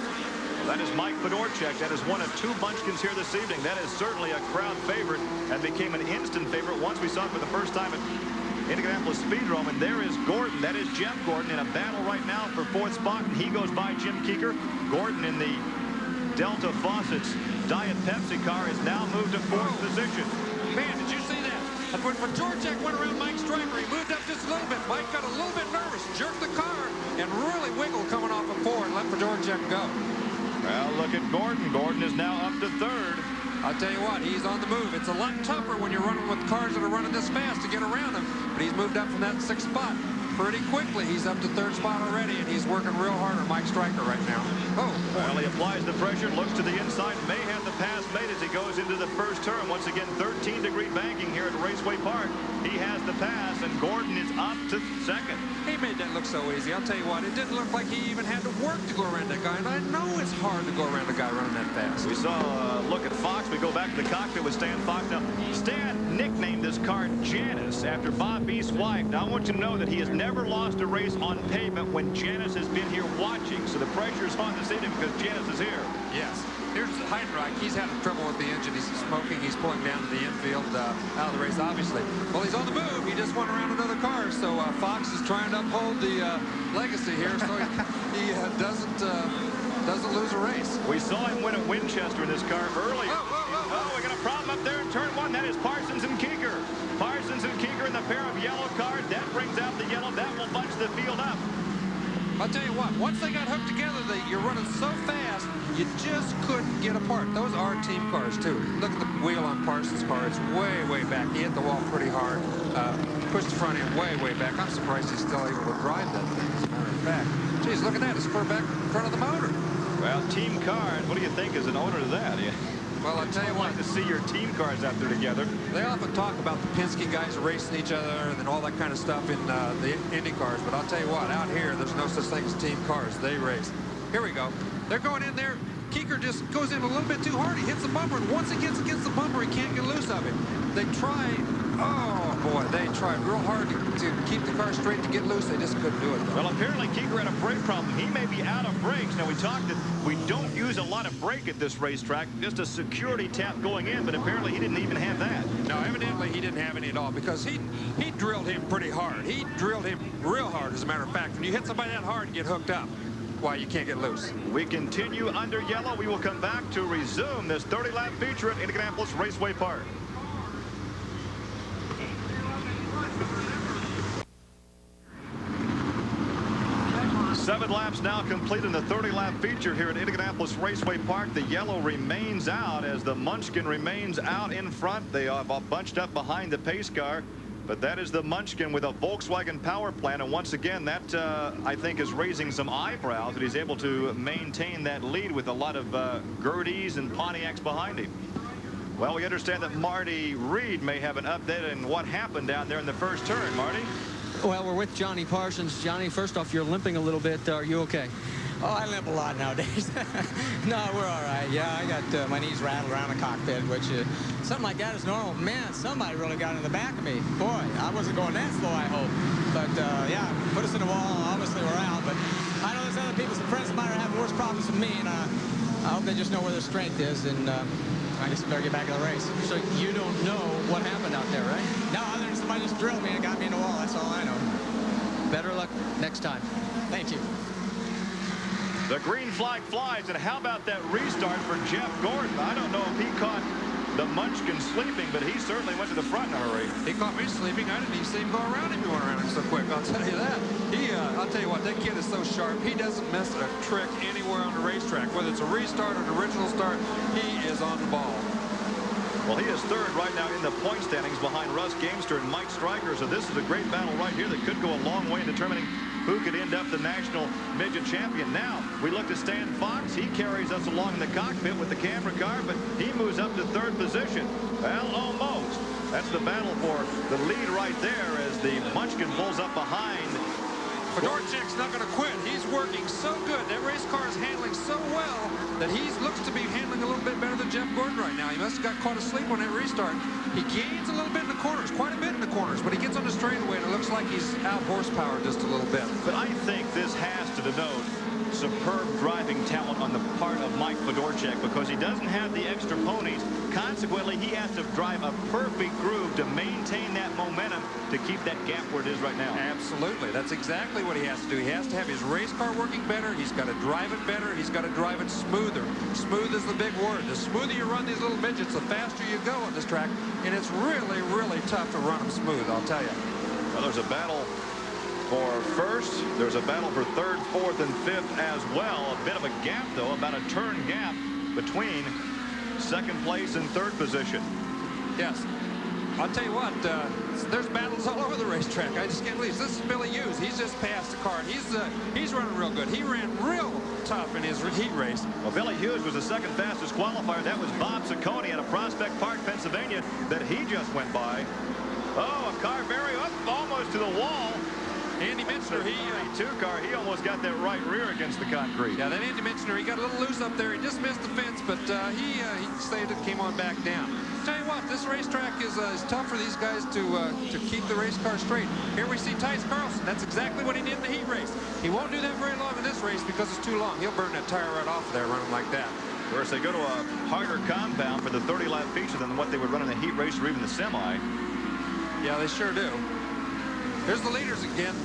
That is Mike Fedorchak. That is one of 2 Munchkins here this evening. That is certainly a crowd favorite and became an instant favorite once we saw it for the first time at Indianapolis Speedrome. And there is Gordon. That is Jeff Gordon in a battle right now for 4th spot. And he goes by Jim Keeker. Gordon in the Delta Faucet's Diet Pepsi car has now moved to 4th position. Man, did you see that? And when Fedorchak went around Mike Stryker, he moved up just a little bit. Mike got a little bit nervous, jerked the car, and really wiggled coming off of 4 and let Fedorchak go. Well, look at Gordon. Gordon is now up to 3rd. I'll tell you what, he's on the move. It's a lot tougher when you're running with cars that are running this fast to get around him. But he's moved up from that 6th spot pretty quickly. He's up to 3rd spot already, and he's working real hard on Mike Stryker right now. Oh, well, he applies the pressure, looks to the inside, may have the pass made as he goes into the first turn. Once again, 13-degree banking here at Raceway Park. He has the pass, and Gordon is up to 2nd. He made that look so easy. I'll tell you what, it didn't look like he even had to work to go around that guy, and I know it's hard to go around a guy running that fast. We saw a look at Fox. We go back to the cockpit with Stan Fox. Now, Stan nicknamed this car Janice after Bob Beast's wife. Now, I want you to know that he has never lost a race on pavement when Janice has been here watching, so the pressure's on this evening because Janice is here. Yes. Here's Heidenreich. He's having trouble with the engine. He's smoking. He's pulling down to the infield out of the race, obviously. Well, he's on the move. He just went around another car, so Fox is trying to uphold the legacy here so he doesn't lose a race. We saw him win at Winchester in this car earlier. Oh, we got a problem up there in turn 1. That is Parsons and Keeker. Parsons and Keeker in the pair of yellow cars. That brings out the yellow. That will bunch the field up. I'll tell you what, once they got hooked together, you're running so fast, you just couldn't get apart. Those are team cars, too. Look at the wheel on Parsons' car. It's way, way back. He hit the wall pretty hard, pushed the front end way, way back. I'm surprised he's still able to drive that thing, as a matter of fact. Geez, look at that. It's clear back in front of the motor. Well, team cars, what do you think as an owner to that? Well, I'll tell you what. Like to see your team cars out there together. They often talk about the Penske guys racing each other and all that kind of stuff in the Indy cars. But I'll tell you what, out here, there's no such thing as team cars. They race. Here we go. They're going in there. Keeker just goes in a little bit too hard. He hits the bumper, and once he gets against the bumper, he can't get loose of it. They try. Oh, boy, they tried real hard to keep the car straight to get loose. They just couldn't do it, though. Well, apparently Keeker had a brake problem. He may be out of brakes. Now, we talked that we don't use a lot of brake at this racetrack. Just a security tap going in, but apparently he didn't even have that. No, evidently he didn't have any at all because he drilled him pretty hard. He drilled him real hard, as a matter of fact. When you hit somebody that hard and get hooked up, why, you can't get loose. We continue under yellow. We will come back to resume this 30-lap feature at Indianapolis Raceway Park. 7 laps now complete in the 30-lap feature here at Indianapolis Raceway Park. The yellow remains out as the Munchkin remains out in front. They are bunched up behind the pace car. But that is the Munchkin with a Volkswagen power plant. And once again, that I think is raising some eyebrows that he's able to maintain that lead with a lot of Gerties and Pontiacs behind him. Well, we understand that Marty Reed may have an update on what happened down there in the first turn. Marty? Well, we're with Johnny Parsons. Johnny, first off, you're limping a little bit. Are you okay? Oh, I limp a lot nowadays. No, we're all right. Yeah, I got my knees rattled around the cockpit, which something like that is normal. Man, somebody really got in the back of me. Boy, I wasn't going that slow, I hope. But, yeah, put us in the wall. Obviously, we're out. But I know there's other people, some friends of mine are having worse problems than me, and I hope they just know where their strength is, and I guess we better get back in the race. So you don't know what happened out there, right? No, other than somebody just drilled me and got me in the wall. That's all I know. Better luck next time. Thank you. The green flag flies, and how about that restart for Jeff Gordon? I don't know if he caught the Munchkin sleeping, but he certainly went to the front in a hurry. He caught me sleeping. I didn't even see him go around him. He went around him so quick. I'll tell you that. I'll tell you what, that kid is so sharp. He doesn't miss a trick anywhere on the racetrack. Whether it's a restart or an original start, he is on the ball. Well, he is third right now in the point standings behind Russ Gamester and Mike Stryker. So this is a great battle right here that could go a long way in determining who could end up the national midget champion. Now, we look to Stan Fox. He carries us along in the cockpit with the camera car, but he moves up to third position. Well, almost. That's the battle for the lead right there as the Munchkin pulls up behind. Fedorchak's not going to quit. He's working so good. That race car is handling so well that he looks to be handling a little bit better than Jeff Gordon right now. He must have got caught asleep on that restart. He gains a little bit in the corners, quite a bit in the corners, but he gets on the straightaway and it looks like he's out horsepower just a little bit. But I think this has to denote superb driving talent on the part of Mike Fedorchak because he doesn't have the extra ponies. Consequently, he has to drive a perfect groove to maintain that momentum to keep that gap where it is right now. Absolutely. That's exactly what he has to do. He has to have his race car working better. He's got to drive it better. He's got to drive it smoother. Smooth is the big word. The smoother you run these little midgets, the faster you go on this track. And it's really, really tough to run them smooth, I'll tell you. Well, there's a battle for first. There's a battle for third, fourth, and fifth as well. A bit of a gap, though, about a turn gap between second place and third position. Yes. I'll tell you what, there's battles all over the racetrack. I just can't believe this is Billy Hughes. He's just passed the car. He's running real good. He ran real tough in his heat race. Well, Billy Hughes was the second fastest qualifier. That was Bob Ciccone out of Prospect Park, Pennsylvania, that he just went by. Oh, a car very up almost to the wall. Andy Minchner, he almost got that right rear against the concrete. Yeah, that Andy Minchner, he got a little loose up there. He just missed the fence, but he saved it, came on back down. Tell you what, this racetrack is tough for these guys to keep the race car straight. Here we see Tice Carlson. That's exactly what he did in the heat race. He won't do that very long in this race because it's too long. He'll burn that tire right off there running like that. Of course, they go to a harder compound for the 30-lap feature than what they would run in the heat race or even the semi. Yeah, they sure do. Here's the leaders again.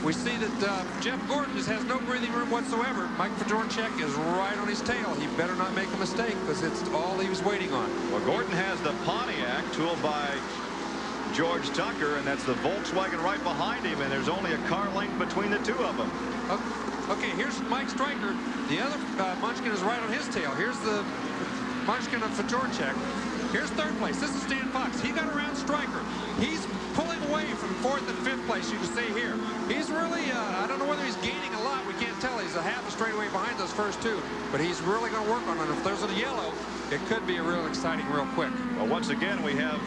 We see that Jeff Gordon just has no breathing room whatsoever. Mike Fedorchak is right on his tail. He better not make a mistake because it's all he was waiting on. Well, Gordon has the Pontiac tooled by George Tucker, and that's the Volkswagen right behind him, and there's only a car length between the two of them. Okay, here's Mike Stryker. The other Munchkin is right on his tail. Here's the Munchkin of Fedorchak. Here's third place. This is Stan Fox. He got around Stryker. He's pulling away from fourth and fifth place, you can see here. He's really, I don't know whether he's gaining a lot. We can't tell. He's a half a straightaway behind those first two. But he's really going to work on it. If there's a yellow, it could be a real exciting real quick. Well, once again, we have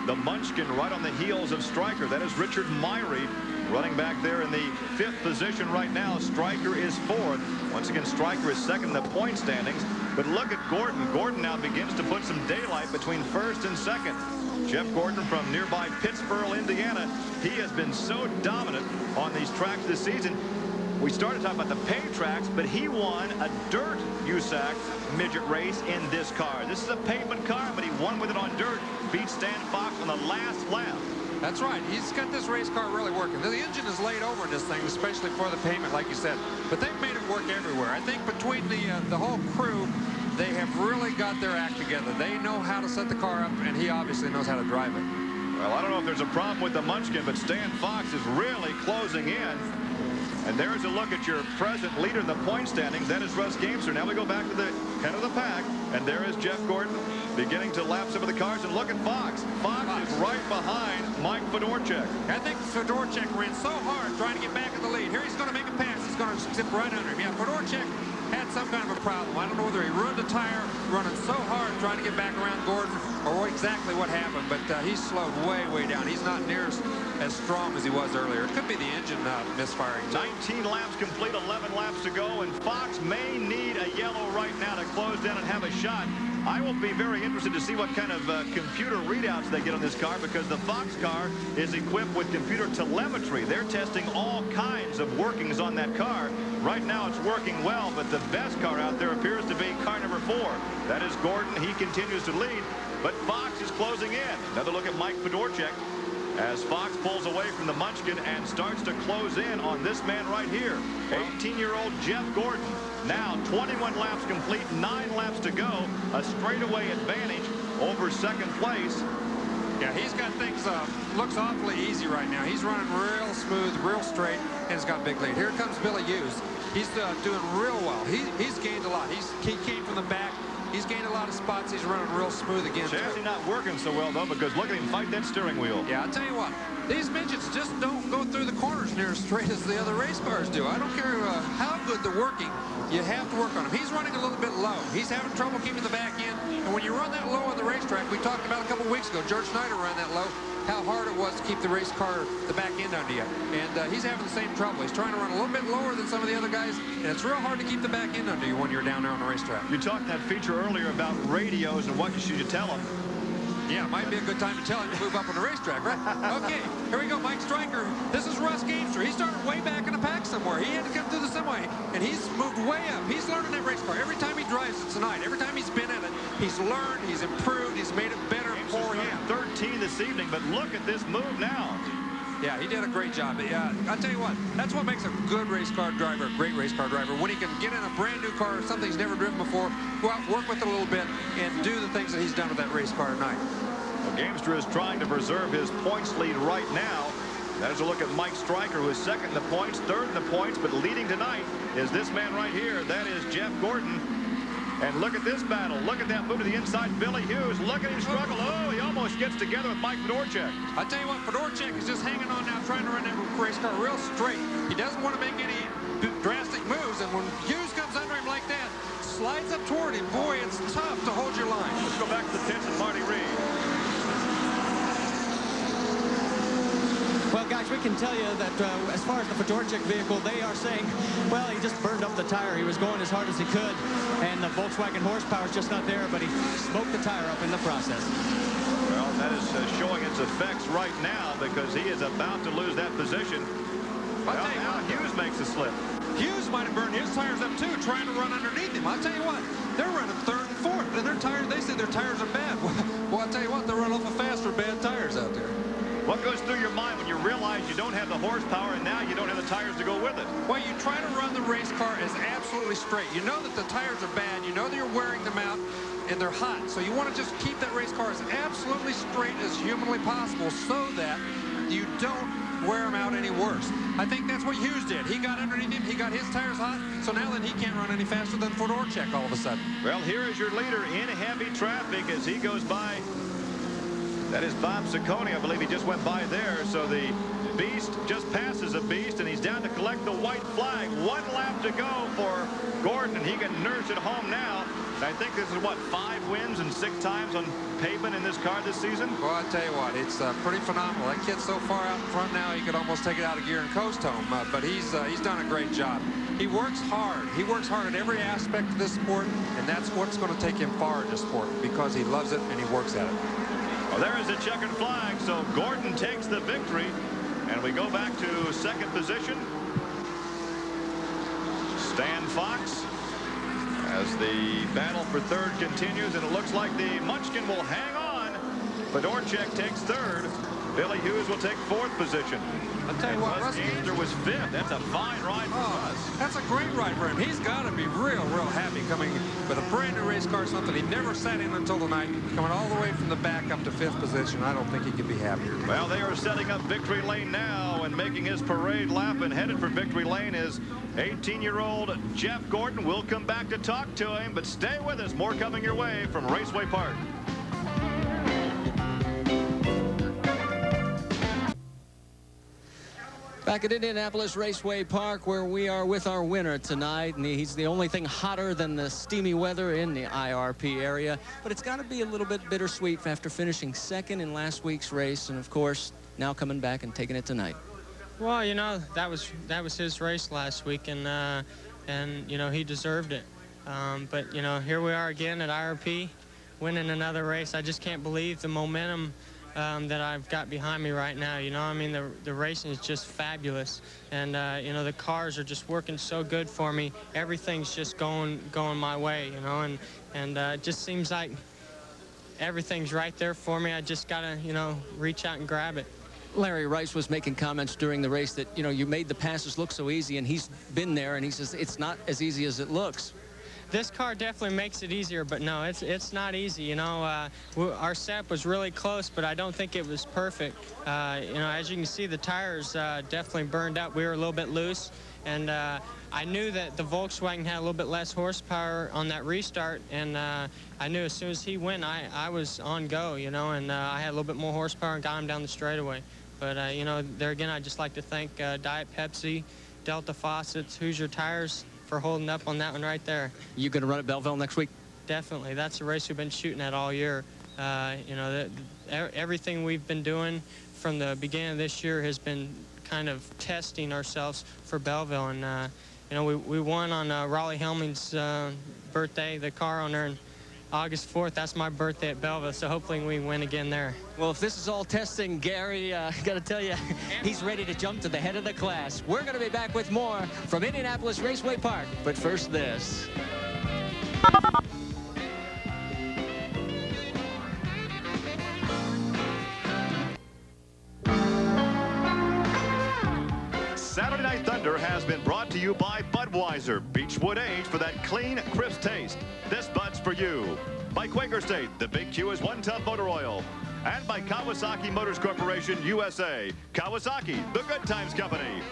the Munchkin right on the heels of Stryker. That is Richard Myrie running back there in the fifth position right now. Stryker is fourth. Once again, Stryker is second in the point standings. But look at Gordon. Gordon now begins to put some daylight between first and second. Jeff Gordon from nearby Pittsburgh, Indiana. He has been so dominant on these tracks this season. We started talking about the pay tracks, but he won a dirt USAC midget race in this car. This is a pavement car, but he won with it on dirt. Beat Stan Fox on the last lap. That's right. He's got this race car really working. The engine is laid over in this thing, especially for the pavement, like you said. But they've made it work everywhere. I think between the whole crew, they have really got their act together. They know how to set the car up, and he obviously knows how to drive it. Well, I don't know if there's a problem with the Munchkin, but Stan Fox is really closing in. And there's a look at your present leader in the point standings. That is Russ Gamester. Now we go back to the head of the pack. And there is Jeff Gordon beginning to lap some of the cars. And look at Fox. Fox is right behind Mike Fedorchak. I think Fedorchak ran so hard trying to get back in the lead. Here he's going to make a pass. He's going to zip right under him. Yeah, Fedorchak had some kind of a problem. I don't know whether he ruined a tire running so hard trying to get back around Gordon or exactly what happened, but he's slowed way down. He's not near as strong as he was earlier. It could be the engine misfiring. 19 laps complete, 11 laps to go, and Fox may need a yellow right now to close down and have a shot. I will be very interested to see what kind of computer readouts they get on this car, because the Fox car is equipped with computer telemetry. They're testing all kinds of workings on that car. Right now it's working well, but the best car out there appears to be car number 4. That is Gordon. He continues to lead, but Fox is closing in. Another look at Mike Fedorchak as Fox pulls away from the Munchkin and starts to close in on this man right here, 18-year-old Jeff Gordon. Now 21 laps complete, 9 laps to go, a straightaway advantage over second place. Yeah, he's got things, looks awfully easy right now. He's running real smooth, real straight, and he's got a big lead. Here comes Billy Hughes. He's doing real well. He's gained a lot. He came from the back. He's gained a lot of spots. He's running real smooth again. Chassis not working so well, though, because look at him fight that steering wheel. Yeah, I'll tell you what. These midgets just don't go through the corners near as straight as the other race cars do. I don't care how good they're working. You have to work on him. He's running a little bit low. He's having trouble keeping the back end. And when you run that low on the racetrack, we talked about a couple weeks ago, George Snyder ran that low, how hard it was to keep the race car, the back end under you. And he's having the same trouble. He's trying to run a little bit lower than some of the other guys, and it's real hard to keep the back end under you when you're down there on the racetrack. You talked in that feature earlier about radios and what should you tell them. Yeah, it might be a good time to tell him to move up on the racetrack, right? Okay, here we go, Mike Stryker. This is Russ Gamester. He started way back in the pack somewhere. He had to come through the semi, and he's moved way up. He's learning that race car. Every time he drives it tonight, every time he's been in it, he's learned, he's improved, he's made it better for him. 13 this evening, but look at this move now. Yeah, he did a great job. Yeah, I'll tell you what, that's what makes a good race car driver, a great race car driver, when he can get in a brand new car, something he's never driven before, go out, work with it a little bit, and do the things that he's done with that race car tonight. Well, Gamester is trying to preserve his points lead right now. That is a look at Mike Stryker, who is second in the points, third in the points, but leading tonight is this man right here. That is Jeff Gordon. And look at this battle. Look at that move to the inside. Billy Hughes, look at him struggle. Oh, he almost gets together with Mike Fedorchak. I tell you what, Fedorchak is just hanging on now, trying to run that race car real straight. He doesn't want to make any drastic moves, and when Hughes comes under him like that, slides up toward him, boy, it's tough to hold your line. Let's go back to the tents and Marty Reed. Well, guys, we can tell you that as far as the Fedorchak vehicle, they are saying, well, he just burned up the tire. He was going as hard as he could, and the Volkswagen horsepower is just not there, but he smoked the tire up in the process. Well, that is showing its effects right now, because he is about to lose that position. Well, now Hughes makes a slip. Hughes might have burned his tires up, too, trying to run underneath him. I'll tell you what, they're running third and fourth, and their tires, they say their tires are bad. Well, I'll tell you what, they're running off of faster bad tires out there. What goes through your mind when you realize you don't have the horsepower and now you don't have the tires to go with it? Well, you try to run the race car as absolutely straight. You know that the tires are bad. You know that you're wearing them out, and they're hot. So you want to just keep that race car as absolutely straight as humanly possible so that you don't wear them out any worse. I think that's what Hughes did. He got underneath him. He got his tires hot. So now then he can't run any faster than Fedorchak all of a sudden. Well, here is your leader in heavy traffic as he goes by. That is Bob Ciccone. I believe he just went by there. So the Beast just passes a Beast, and he's down to collect the white flag. 1 lap to go for Gordon, and he can nurse it home now. And I think this is, what, 5 wins and 6 times on pavement in this car this season? Well, I tell you what, it's pretty phenomenal. That kid's so far out in front now, he could almost take it out of gear and coast home. But he's done a great job. He works hard. He works hard at every aspect of this sport, and that's what's going to take him far in this sport, because he loves it and he works at it. Well, there is a checkered flag, so Gordon takes the victory. And we go back to second position. Stan Fox as the battle for third continues, and it looks like the Munchkin will hang on. Fedorchak takes third. Billy Hughes will take 4th position. I'll tell you what, Russ Gamester was 5th. That's a fine ride for Russ. That's a great ride for him. He's got to be real happy coming with a brand new race car, something he never sat in until tonight, coming all the way from the back up to 5th position. I don't think he could be happier. Well, they are setting up victory lane now, and making his parade lap and headed for victory lane is 18-year-old Jeff Gordon. We'll come back to talk to him, but stay with us. More coming your way from Raceway Park. Back at Indianapolis Raceway Park, where we are with our winner tonight, and he's the only thing hotter than the steamy weather in the IRP area. But it's got to be a little bit bittersweet after finishing 2nd in last week's race, and of course now coming back and taking it tonight. Well, you know, that was his race last week, and you know, he deserved it. But you know, here we are again at IRP, winning another race. I just can't believe the momentum that I've got behind me right now. You know, I mean, the racing is just fabulous, and you know, the cars are just working so good for me. Everything's just going my way, you know, and it just seems like everything's right there for me. I just gotta, you know, reach out and grab it. Larry Rice was making comments during the race that, you know, you made the passes look so easy, and he's been there, and he says it's not as easy as it looks. This car definitely makes it easier, but no, it's not easy. You know, our set was really close, but I don't think it was perfect. You know, as you can see, the tires definitely burned up. We were a little bit loose, and I knew that the Volkswagen had a little bit less horsepower on that restart, and I knew as soon as he went, I was on go, you know, and I had a little bit more horsepower and got him down the straightaway. But, you know, there again, I'd just like to thank Diet Pepsi, Delta Faucets, Hoosier Tires, for holding up on that one right there. You going to run at Belleville next week? Definitely. That's a race we've been shooting at all year. You know, everything we've been doing from the beginning of this year has been kind of testing ourselves for Belleville. And, you know, we won on Raleigh Helming's birthday, the car owner, and August 4th, that's my birthday at Belleville, so hopefully we win again there. Well, if this is all testing, Gary, I got to tell you, he's ready to jump to the head of the class. We're going to be back with more from Indianapolis Raceway Park, but first this. Saturday Night Thunder has been brought to you by Budweiser. Beechwood Age for that clean, crisp taste. This Bud's for you. By Quaker State, the Big Q is One Tub Motor Oil. And by Kawasaki Motors Corporation, USA. Kawasaki, the Good Times Company.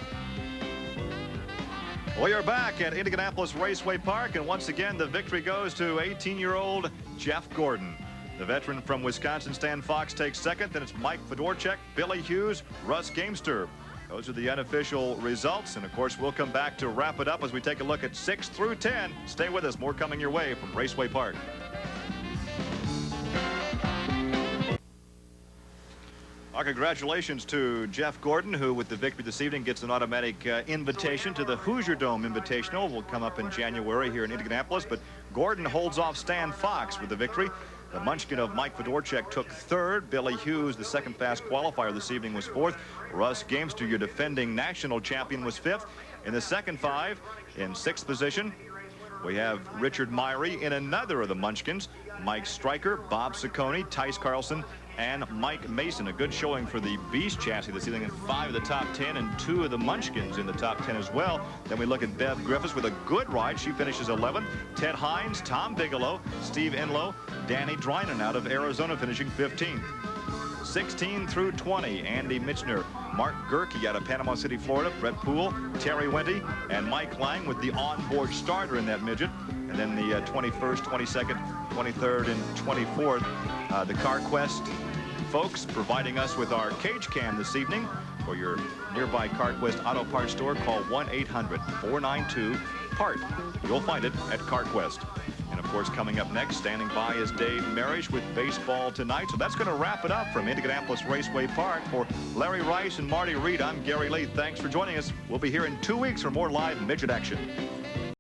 We are back at Indianapolis Raceway Park, and once again, the victory goes to 18-year-old Jeff Gordon. The veteran from Wisconsin, Stan Fox, takes 2nd. Then it's Mike Fedorchak, Billy Hughes, Russ Gamester. Those are the unofficial results, and of course we'll come back to wrap it up as we take a look at 6 through 10. Stay with us, more coming your way from Raceway Park. Our congratulations to Jeff Gordon, who with the victory this evening gets an automatic invitation to the Hoosier Dome Invitational. Will come up in January here in Indianapolis, but Gordon holds off Stan Fox with the victory. The Munchkin of Mike Fedorchak took 3rd. Billy Hughes, the second fast qualifier this evening, was 4th. Russ Gamester, your defending national champion, was 5th. In the second 5, in 6th position, we have Richard Myrie in another of the Munchkins. Mike Stryker, Bob Ciccone, Tice Carlson, and Mike Mason. A good showing for the Beast chassis this evening in 5 of the top 10 and 2 of the Munchkins in the top 10 as well. Then we look at Bev Griffiths with a good ride. She finishes 11th. Ted Hines, Tom Bigelow, Steve Enlow, Danny Drynan out of Arizona finishing 15th. 16 through 20, Andy Mitchner, Mark Gerke out of Panama City, Florida, Brett Poole, Terry Wenty, and Mike Lang with the onboard starter in that midget. And then the 21st, 22nd, 23rd, and 24th, the CarQuest folks providing us with our cage cam this evening. For your nearby CarQuest Auto Parts store, call 1-800-492-PART. You'll find it at CarQuest. And of course, coming up next, standing by is Dave Marish with baseball tonight. So that's going to wrap it up from Indianapolis Raceway Park. For Larry Rice and Marty Reed, I'm Gary Lee. Thanks for joining us. We'll be here in 2 weeks for more live midget action.